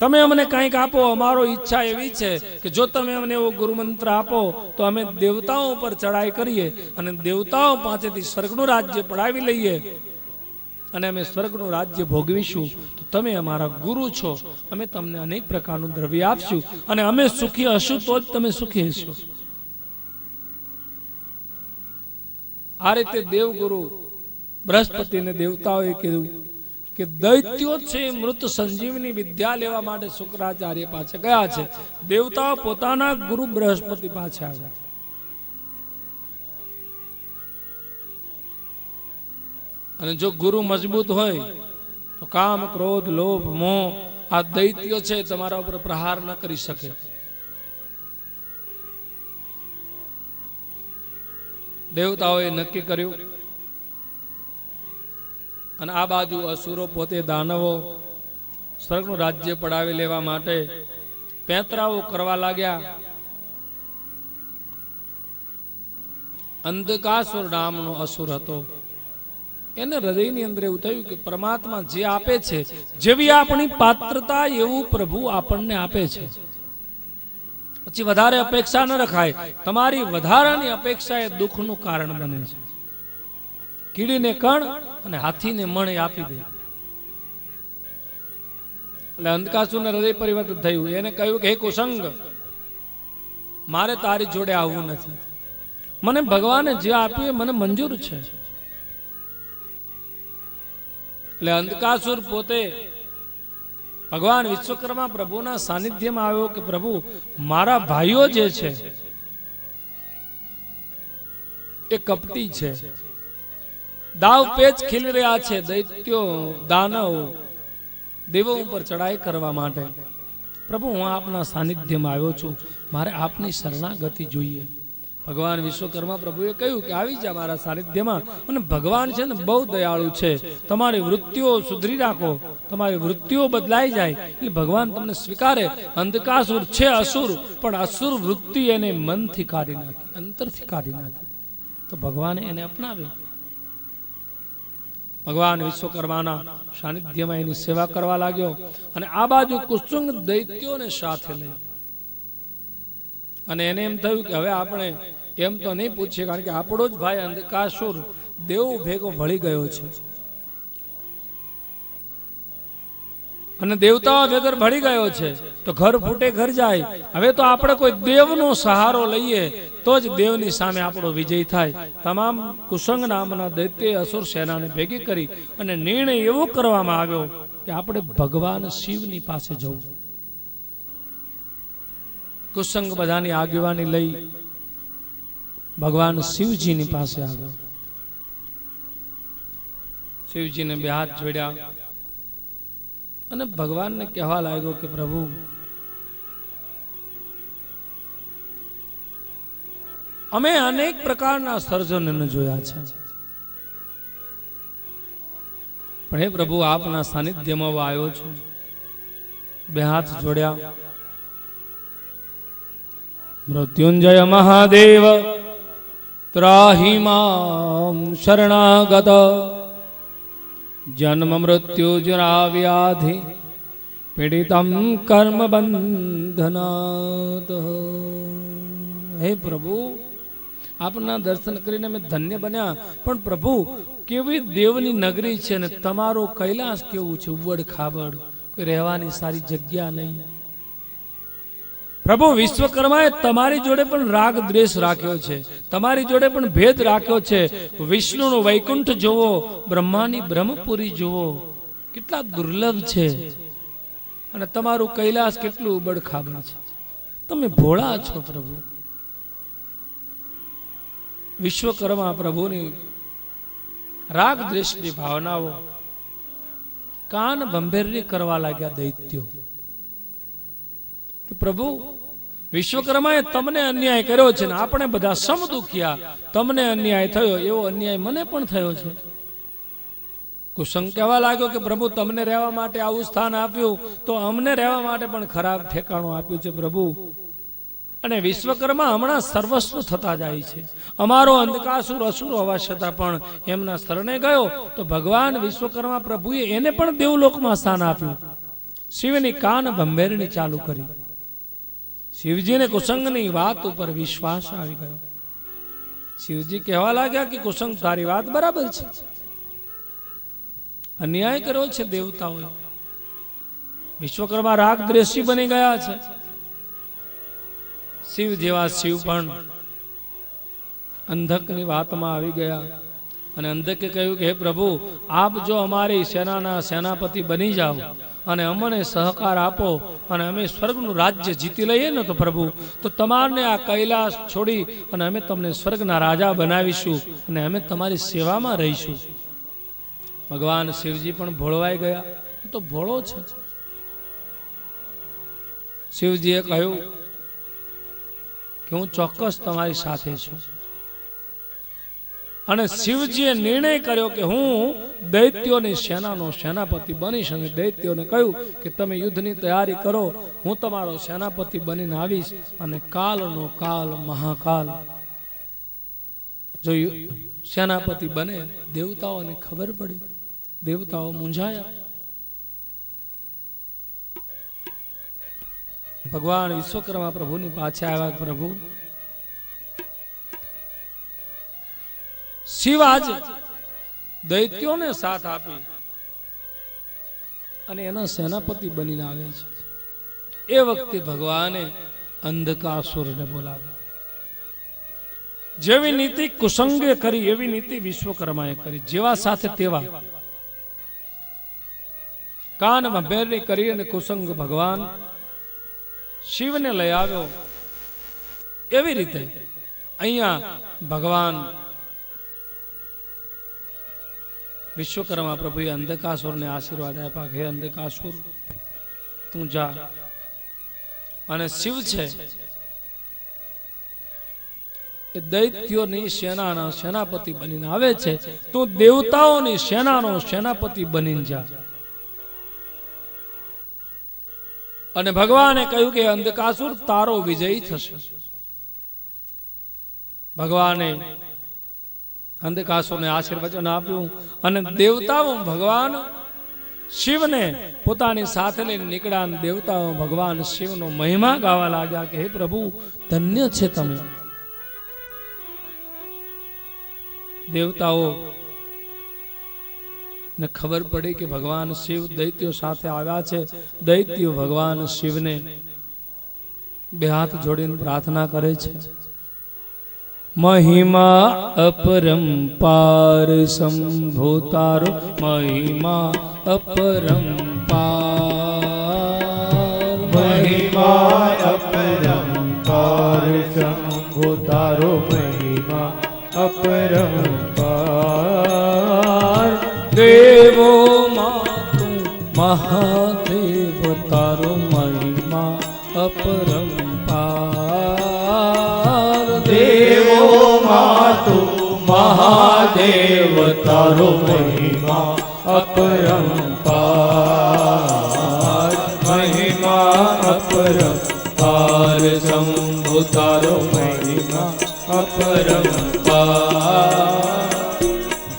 તમે અમને કંઈક આપો. અમારો ઈચ્છા એવી છે કે જો તમે અમને એવો ગુરુ મંત્ર આપો તો અમે દેવતાઓ પર ચડાઈ કરીએ અને દેવતાઓ પાસેથી સ્વર્ગનું રાજ્ય પડાવી લઈએ અને અમે સ્વર્ગનું રાજ્ય ભોગવીશું. તો તમે અમારા ગુરુ છો, અમે તમને અનેક પ્રકારનું દ્રવ્ય આપશું અને અમે સુખી હશું તો જ તમે સુખી હશો. આ રીતે દેવગુરુ બૃહસ્પતિને દેવતાઓએ કીધું કે દૈત્યો છે મૃત સંજીવની વિદ્યા લેવા માટે શુક્રાચાર્ય પાસે ગયા છે. દેવતાઓ પોતાના ગુરુ બૃહસ્પતિ પાસે આવ્યા. અને જો ગુરુ મજબૂત હોય તો કામ ક્રોધ લોભ મોહ આ દૈત્યો છે તમારા ઉપર પ્રહાર ન કરી શકે. દેવતાઓએ નક્કી કર્યું અને આ બાજુ અસુરો પોતે દાનવો સ્વર્ગનું રાજ્ય પડાવી લેવા માટે પેંતરાઓ કરવા લાગ્યા. અંધકાસુર નામનો અસુર હતો. એને હૃદયની અંદર એવું થયું કે પરમાત્મા જે આપે છે, જેવી આપણી પાત્રતા એવું પ્રભુ આપણને આપે છે. પછી વધારે અપેક્ષા ન રખાય. તમારી વધારાની અપેક્ષા એ દુઃખનું કારણ બને છે. કીડીને કણ અને હાથીને મણ આપી દે. એટલે અંધકાસુરને હૃદય પરિવર્તન થયું. એને કહ્યું કે હે કુસંગ, મારે તારી જોડે આવવું નથી. મને ભગવાને જે આપ્યું એ મને મંજૂર છે. એટલે અંધકાસુર પોતે ભગવાન વિશ્વકર્મા પ્રભુના સાનિધ્યમાં આવ્યો કે પ્રભુ, મારા ભાઈઓ જે છે એ કપટી છે, દાવ પેચ ખીલી રહ્યા છે. દૈત્યો દાનવ દેવો ઉપર ચડાઈ કરવા માટે પ્રભુ હું આપના સાનિધ્યમાં આવ્યો છું, મારે આપની શરણાગતિ જોઈએ. ભગવાન વિશ્વકર્મા પ્રભુએ કહ્યું કે આવી જા મારા સાનિધ્યમાં. અને ભગવાન છે ને બહુ દયાળુ છે. તમારી વૃત્તિઓ સુધરી રાખો, તમારી વૃત્તિઓ બદલાઈ જાય એટલે ભગવાન તમને સ્વીકારે. અંધકાસુર છે અસુર, પણ અસુર વૃત્તિ એને મનથી કાઢી નાખી, અંતરથી કાઢી નાખી. તો ભગવાને એને અપનાવ્યો. ભગવાન વિશ્વકર્માના સાનિધ્યમાં એની સેવા કરવા લાગ્યો. અને આ બાજુ કુસુંગ દૈત્યોને સાથે લઈ અને એને એમ થયું કે હવે આપણે એમ તો નહીં પૂછીએ, કારણ કે આપણો જ ભાઈ અંધકાસુર દેવ ભેગો ભળી ગયો છે અને દેવતાઓ ભેગર ભળી ગયો છે. તો ઘર ફૂટે ઘર જાય. હવે તો આપણે કોઈ દેવનો સહારો લઈએ તો જ દેવની સામે આપણો વિજય થાય. તમામ કુસંગ નામના દૈત્ય અસુર સેનાને ભેગી કરી અને નિર્ણય એવો કરવામાં આવ્યો કે આપણે ભગવાન શિવની પાસે જવું. કુસંગ બધાની આગેવાની લઈ ભગવાન શિવજીની પાસે આવ્યો. શિવજીને બે હાથ જોડ્યા અને ભગવાનને કહેવા લાગ્યો કે પ્રભુ, અમે અનેક પ્રકારના સર્જનોને જોયા છે, પણ હે પ્રભુ આપના સાનિધ્યમાં આવ્યો છું. બે હાથ જોડ્યા. મૃત્યુંજય મહાદેવ ત્રાહિ મામ શરણાગત. જન્મ મૃત્યુ જરા વ્યાધિ પીડિતમ કર્મ બંધનાત. હે પ્રભુ, આપના દર્શન કરીને અમે ધન્ય બન્યા, પણ પ્રભુ કેવી દેવની નગરી છે ને તમારો કૈલાસ કેવું છે, ઉબડ ખાબડ, કોઈ રહેવાની સારી જગ્યા નહીં. પ્રભુ વિશ્વકર્માએ તમારી જોડે પણ રાગ દ્વેષ રાખ્યો છે, તમારી જોડે પણ ભેદ રાખ્યો છે. વિષ્ણુનું વૈકુંઠ જોવો, બ્રહ્માની બ્રહ્મપુરી જોવો, કેટલા દુર્લભ છે, અને તમારું કૈલાસ કેટલું ઉબડ ખાબડ છે. તમે ભોળા છો પ્રભુ. વિશ્વકર્મા પ્રભુની રાગ દ્વેષની ભાવનાઓ કાન ભંભેરની કરવા લાગ્યા દૈત્યો કે પ્રભુ વિશ્વકર્માએ તમને અન્યાય કર્યો છે ને આપણે બધા સમદુખિયા, તમને અન્યાય થયો એવો અન્યાય મને પણ થયો છે. કુસંગ કહેવા લાગ્યો કે પ્રભુ તમને રહેવા માટે આવું સ્થાન આપ્યું તો અમને રહેવા માટે પણ ખરાબ ઠેકાણું આપ્યું છે પ્રભુ. અને વિશ્વકર્મા હમણાં સર્વસ્વ થતા જાય છે. અમારો અંધકાસુર અસુર હોવા છતાં પણ એમના શરણે ગયો તો ભગવાન વિશ્વકર્મા પ્રભુએ એને પણ દેવલોકમાં સ્થાન આપ્યું. શિવની કાન ભંભેરણી ચાલુ કરી. શિવજીને કુસંગની વાત ઉપર વિશ્વાસ આવી ગયો. શિવજી કહેવા લાગ્યા કે કુસંગ તારી વાત બરાબર છે, અન્યાય કર્યો છે દેવતાઓએ. વિશ્વકર્મા રાગ દ્વેષી બની ગયા છે. શિવ જેવા શિવ પણ અંધકની વાતમાં આવી ગયા અને અંધકે કહ્યું કે હે પ્રભુ, આપ જો અમારી સેનાના સેનાપતિ બની જાઓ અને અમને સહકાર આપો અને અમે સ્વર્ગનું રાજ્ય જીતી લઈએ ને તો પ્રભુ, તો તમારને આ કૈલાસ છોડી અને અમે તમને સ્વર્ગના રાજા બનાવીશું અને અમે તમારી સેવામાં રહીશું. ભગવાન શિવજી પણ ભોળવાઈ ગયા. તો ભોળો છે. શિવજીએ કહ્યું કે હું ચોક્કસ તમારી સાથે છું. અને શિવજીએ નિર્ણય કર્યો કે હું દૈત્યોની સેનાનો સેનાપતિ બનીશ. અને દૈત્યોને કહ્યું કે તમે યુદ્ધની તૈયારી કરો, હું તમારો સેનાપતિ બનીને આવીશ. અને કાલનો કાલ મહાકાલ જો સેનાપતિ બને, દેવતાઓને ખબર પડી, દેવતાઓ મૂંઝાયા. ભગવાન વિશ્વકર્મા પ્રભુની પાછે આવ્યા. પ્રભુ શિવ આજ દૈત્યોને સાથ આપી અને એના સેનાપતિ બનીને આવે છે. એ વખતે ભગવાને અંધકાસુરને બોલાવ્યો. જેવી નીતિ કુસંગે કરી એવી નીતિ વિશ્વકર્માએ કરી. જેવા સાથે તેવા કાનમાં બેરની કરી અને કુસંગ ભગવાન શિવને લઈ આવ્યો. એવી રીતે અહીંયા ભગવાન વિશ્વકર્મા પ્રભુએ અંધકાસુરને આશીર્વાદ આપ્યા. હે અંધકાસુર, તું જા અને શિવ છે એ દૈત્યોની સેનાના સેનાપતિ બનીને આવે છે, તું દેવતાઓની સેનાનો સેનાપતિ બનીને જા. અને ભગવાને કહ્યું કે અંધકાસુર તારો વિજય થશે. ભગવાને અંધકાસુરને આશીર્વચન આપ્યું અને દેવતાઓ ભગવાન શિવને પોતાની સાથે લઈને નીકળ્યા. દેવતાઓ ભગવાન શિવનો મહિમા ગાવા લાગ્યા કે હે પ્રભુ, ધન્ય છે તમે. દેવતાઓ ને ખબર પડી કે ભગવાન શિવ દૈત્યો સાથે આવ્યા છે. દૈત્યો ભગવાન શિવને બે હાથ જોડીને પ્રાર્થના કરે છે. મહિમા અપરંપાર શંભો તારો, મહિમા અપરંપાર, મહિમા અપરંપાર શંભો તારો, મહિમા અપરંપાર. દેવો માતુ મહાદેવ તારો, મહિમા અપરંપાર. દેવો માતુ મહાદેવ તારો, મહિમા અપરંપાર. મહિમા અપરંપાર શંભો તારો, મહિમા અપરંપાર.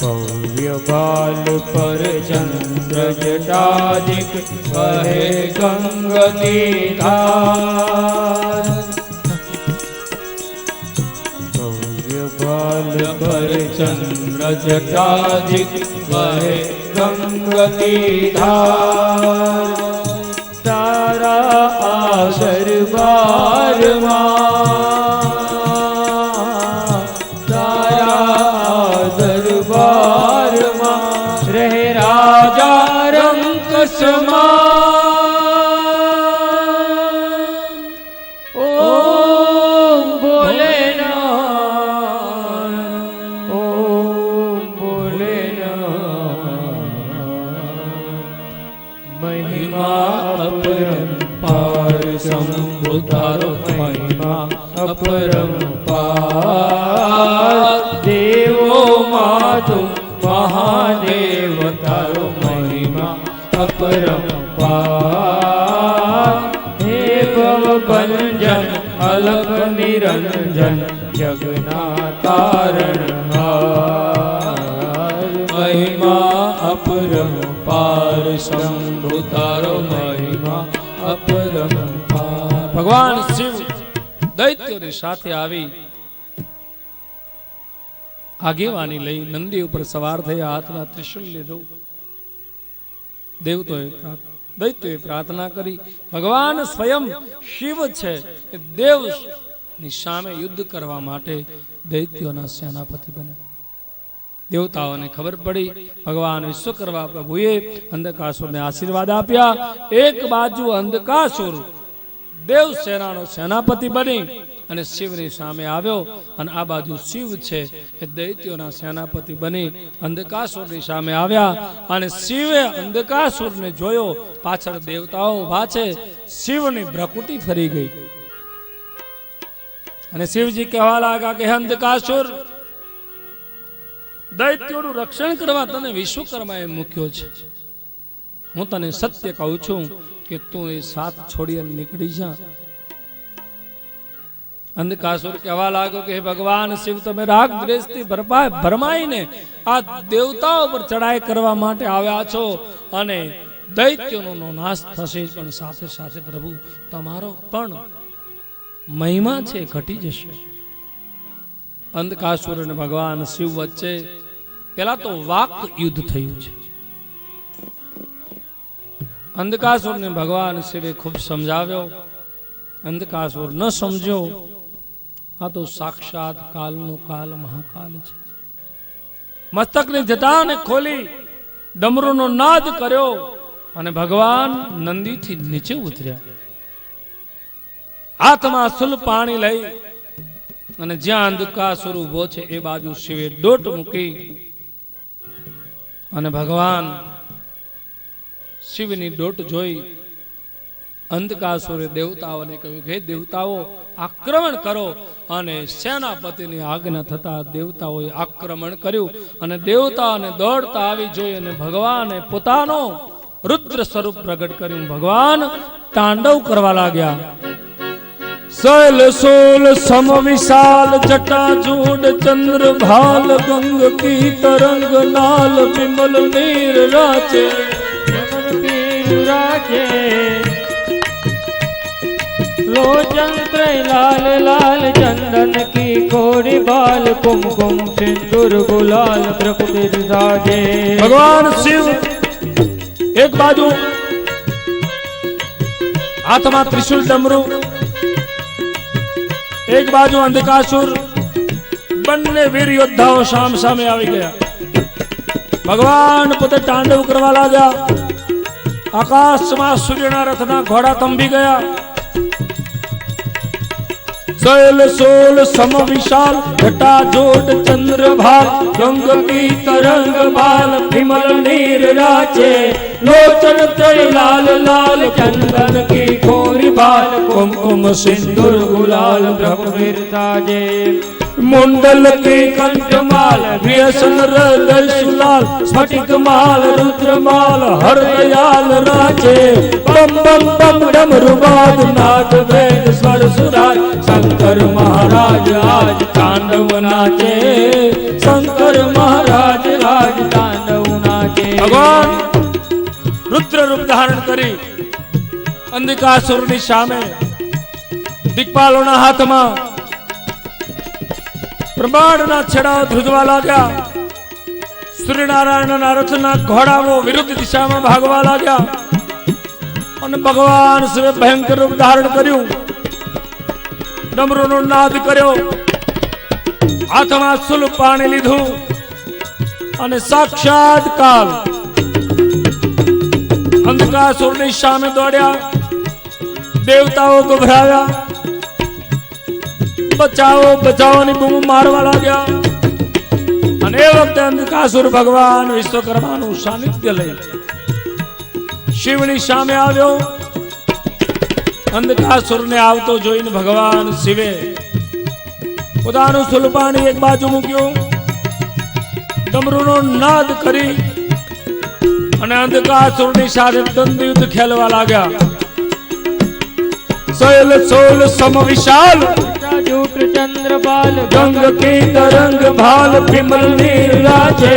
ભવ્ય બાલ પર ચંદ્ર જટાધિક વહે ગંગની ધાર બાલ પર ચંદ્ર જટાધિક વહે ગંગની ધાર તારા આશર બારમાં તારા દરબારમાં રહે રાજા રંક સમાન ઓમ ભોલેનાથ ઓમ ભોલેનાથ મહિમા અપરંપાર શંભુ તારો મહિમા અપરંપાર દેવો માતુ મહાદેવ તારો મહિમા અપરંપાર હે ભવભંજન અલખ નિરંજન જગના તારણહાર મહિમા અપરંપાર શંભુ તારો મહિમા અપરંપાર ભગવાન શિવ દૈત્યોની સાથે આવી આગેવાની લઈ નંદી ઉપર સવાર થયા, હાથમાં ત્રિશુલ લીધું. દૈત્યોએ પ્રાર્થના કરી. ભગવાન સ્વયં શિવ છે એ દેવની સામે યુદ્ધ કરવા માટે દૈત્યોના સેનાપતિ બન્યા. દેવતાઓને ખબર પડી. ભગવાન વિશ્વકર્મા પ્રભુએ અંધકાસુરને આશીર્વાદ આપ્યા. એક બાજુ અંધકાસુર દેવ સેનાનો સેનાપતિ બની અને શિવની સામે આવ્યો, અને આ બાજુ શિવ છે એ દૈત્યોના સેનાપતિ બની અંધકાસુરની સામે આવ્યા. અને શિવે અંધકાસુરને જોયો, પાછળ દેવતાઓ ઉભા છે. શિવની ભ્રકુટી ફરી ગઈ અને શિવજી કહેવા લાગ્યા કે અંધકાસુર, દૈત્યોનું રક્ષણ કરવા તને વિશ્વકર્માએ મૂક્યો છે. હું તને સત્ય કહું છું કે તું એ સાથ છોડી અને નીકળી જા. અંધકાસુર કહેવા લાગ્યો કે હે ભગવાન શિવ, તમે રાગ દ્વેષથી ભરમાઈને આ દેવતાઓ પર ચડાઈ કરવા માટે આવ્યા છો, અને દૈત્યોનો નાશ થશે, પણ સાથે સાથે પ્રભુ તમારો પણ મહિમા છે ઘટી જશે. અંધકાસુર અને ભગવાન શિવ વચ્ચે પેલા તો વાક યુદ્ધ થયું છે. અંધકાસુરને ભગવાન શિવે ખૂબ સમજાવ્યો. અંધકાસુર ન સમજ્યો. આ તો સાક્ષાત કાલનો કાલ મહાકાલ છે. મસ્તકની જટાને ખોલી ડમરૂનો નાદ કર્યો અને ભગવાન નંદીથી નીચે ઉતર્યા. હાથમાં સુલ પાણી લઈ અને જ્યાં અંધકાસુર ઉભો છે એ બાજુ શિવે દોટ મૂકી અને ભગવાન શિવની દોટ જોઈ અંધકાસુરે દેવતાઓને કહ્યું કે દેવતાઓ આક્રમણ કરો, અને સેનાપતિની આજ્ઞા થતા દેવતાઓએ આક્રમણ કર્યું. અને દેવતાઓને દોડતા આવી જોઈ અને ભગવાને પોતાનો રુદ્ર સ્વરૂપ પ્રગટ કર્યું. ભગવાન તાંડવ કરવા લાગ્યા. શૈલ સોલ સમ વિશાલ જટા જૂડ ચંદ્ર ભાલ ગંગ કી તરંગ નાલ વિમલ નીર રાચે राजे लोचन त्रय लाल लाल चंदन की कोरी बाल कुमकुम सिंदूर गुलाल प्रकृति साजे. भगवान शिव एक बाजू हाथમાં ત્રિશુલ ડમરું, એક બાજુ અંધકાસુર. બંને વીર યોદ્ધાઓ સામ સામે આવી ગયા. ભગવાન પોતે તાંડવ કરવા લાગ્યા. આકાશમાં સૂર્યના રથના ઘોડા થંભી ગયા. शैल सोल सम विशाल घटा जोट चंद्र भाल गंग की तरंग बाल विमल नीर राचे लोचन त्रय लाल लाल चंदन की कोरी बाल कुमकुम सिंदूर गुलाल ब्रह्मवीर ताजे मुंडल की कंठमाल व्यसन हृदय सुलाल स्फटिक माल रुद्रमाल हरदयाल राजे बम बम बम डमरुवाद नाद वेद स्वर सुराज शंकर महाराज आज तांडव नाचे शंकर महाराज राज तांडव नाचे. भगवान રુદ્ર રૂપ ધારણ કરી અંધકાસુરની સામે દિક્પાલોના હાથમાં બ્રહ્માંડના છેડાઓ ધ્રુજવા લાગ્યા. સૂર્યનારાયણના રથના ઘોડાઓ વિરુદ્ધ દિશામાં ભાગવા લાગ્યા અને ભગવાન શિવે ભયંકર રૂપ ધારણ કર્યું. ડમરૂનો નાદ કર્યો, હાથમાં શુલ પાણી લીધું અને સાક્ષાત કાલ અંધકાસુરની સામે દોડ્યા. દેવતાઓ ગભરાયા, બચાવો બચાવોની બૂમ મારવા લાગ્યા. અને એ વખતે અંધકાસુર ભગવાન વિશ્વકર્માનું સાનિધ્ય લઈ શિવની સામે આવ્યો. અંધકાસુરને આવતો જોઈને ભગવાન શિવે પોતાનું શુલપાણી એક બાજુ મૂક્યું, ડમરૂનો નાદ કરી અને અંધકાસુરની સાથે દ્વંદ્વ યુદ્ધ ખેલવા લાગ્યા. શૈલ સોલ સમ વિશાલ જૂટ ચંદ્ર બાલ ગંગ કી તરંગ ભાલ વિમલ નીર રાજે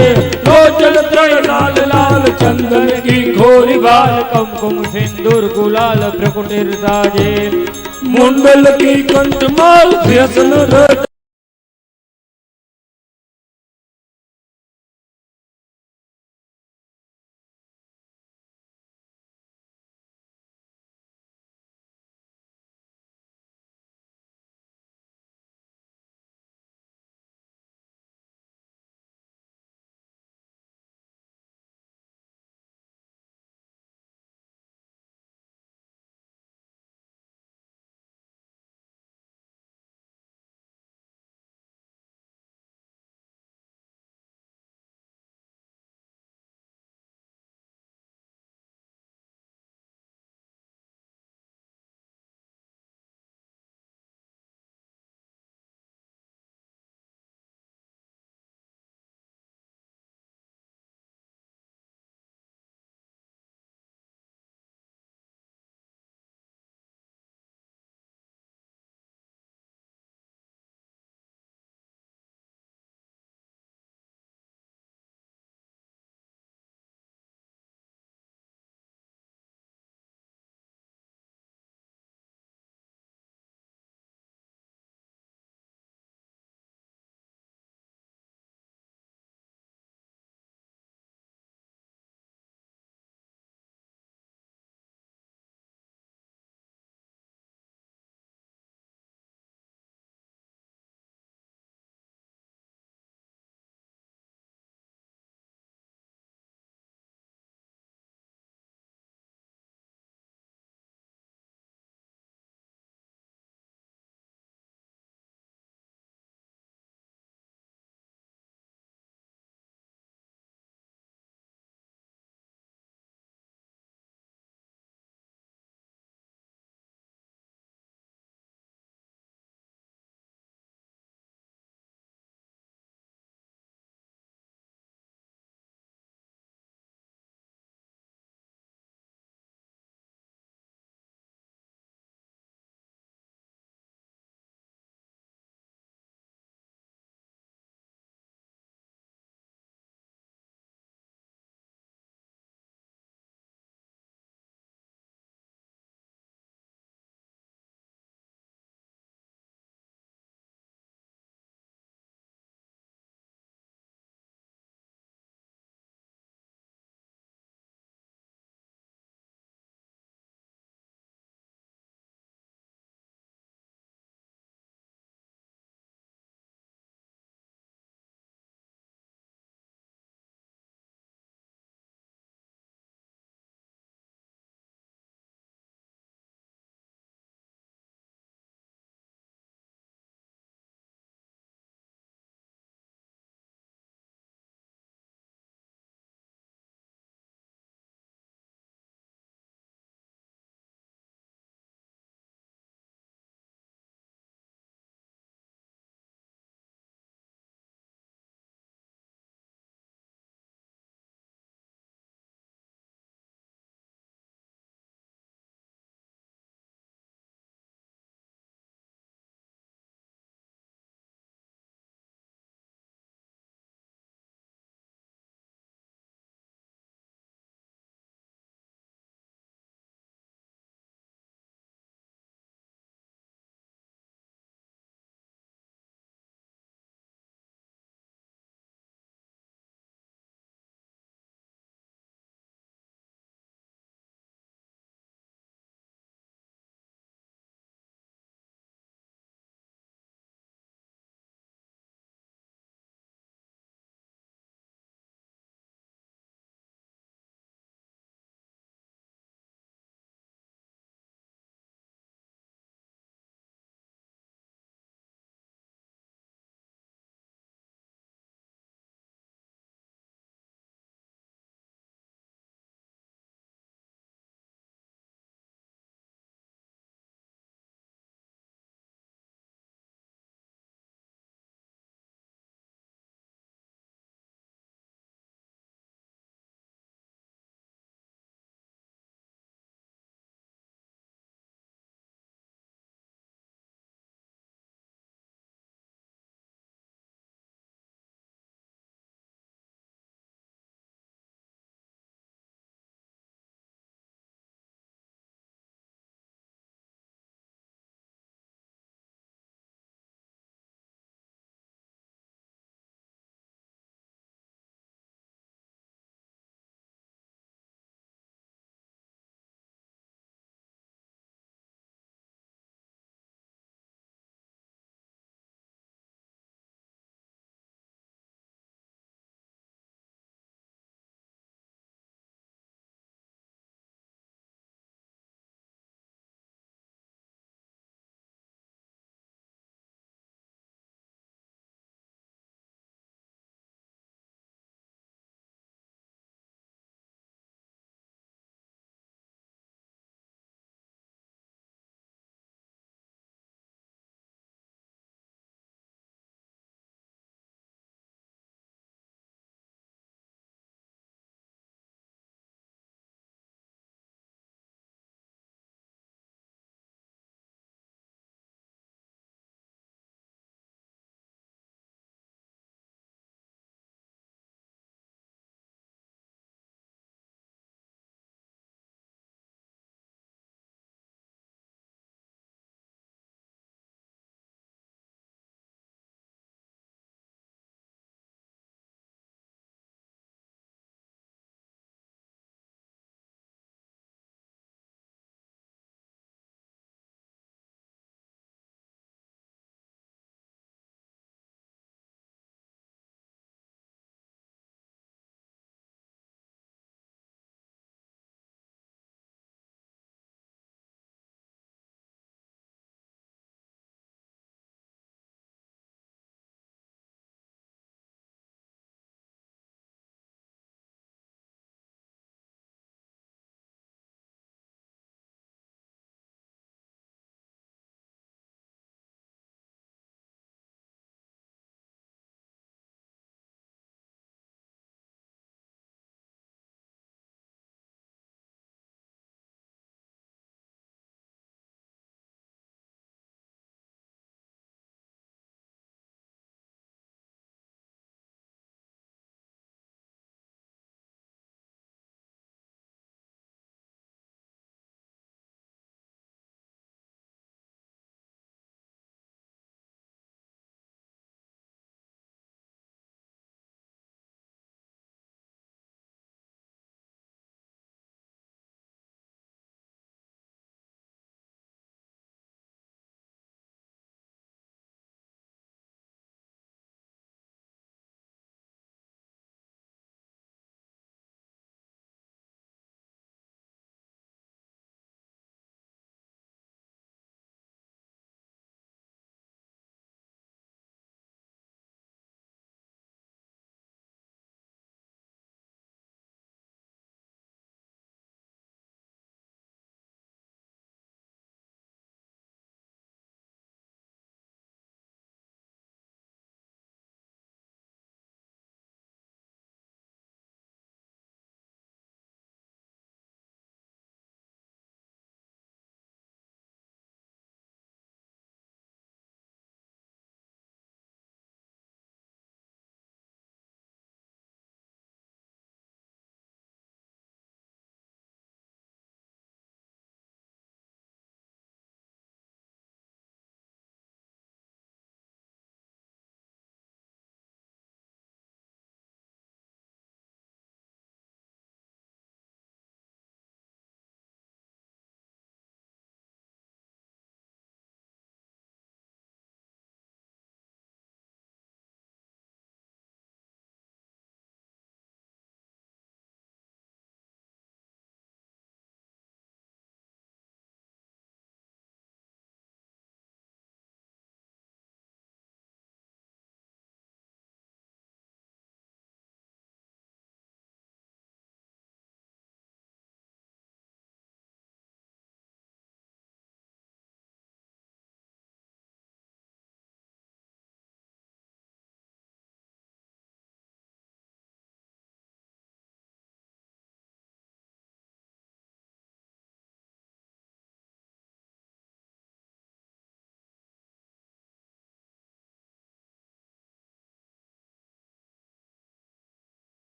લોચન ત્રણ લાલ લાલ ચંદન કી ઘોરી બાલ कुमकुम सिंदूर गुलाल प्रकुटिर साजे मुंडल की कंठ माल व्यसन रट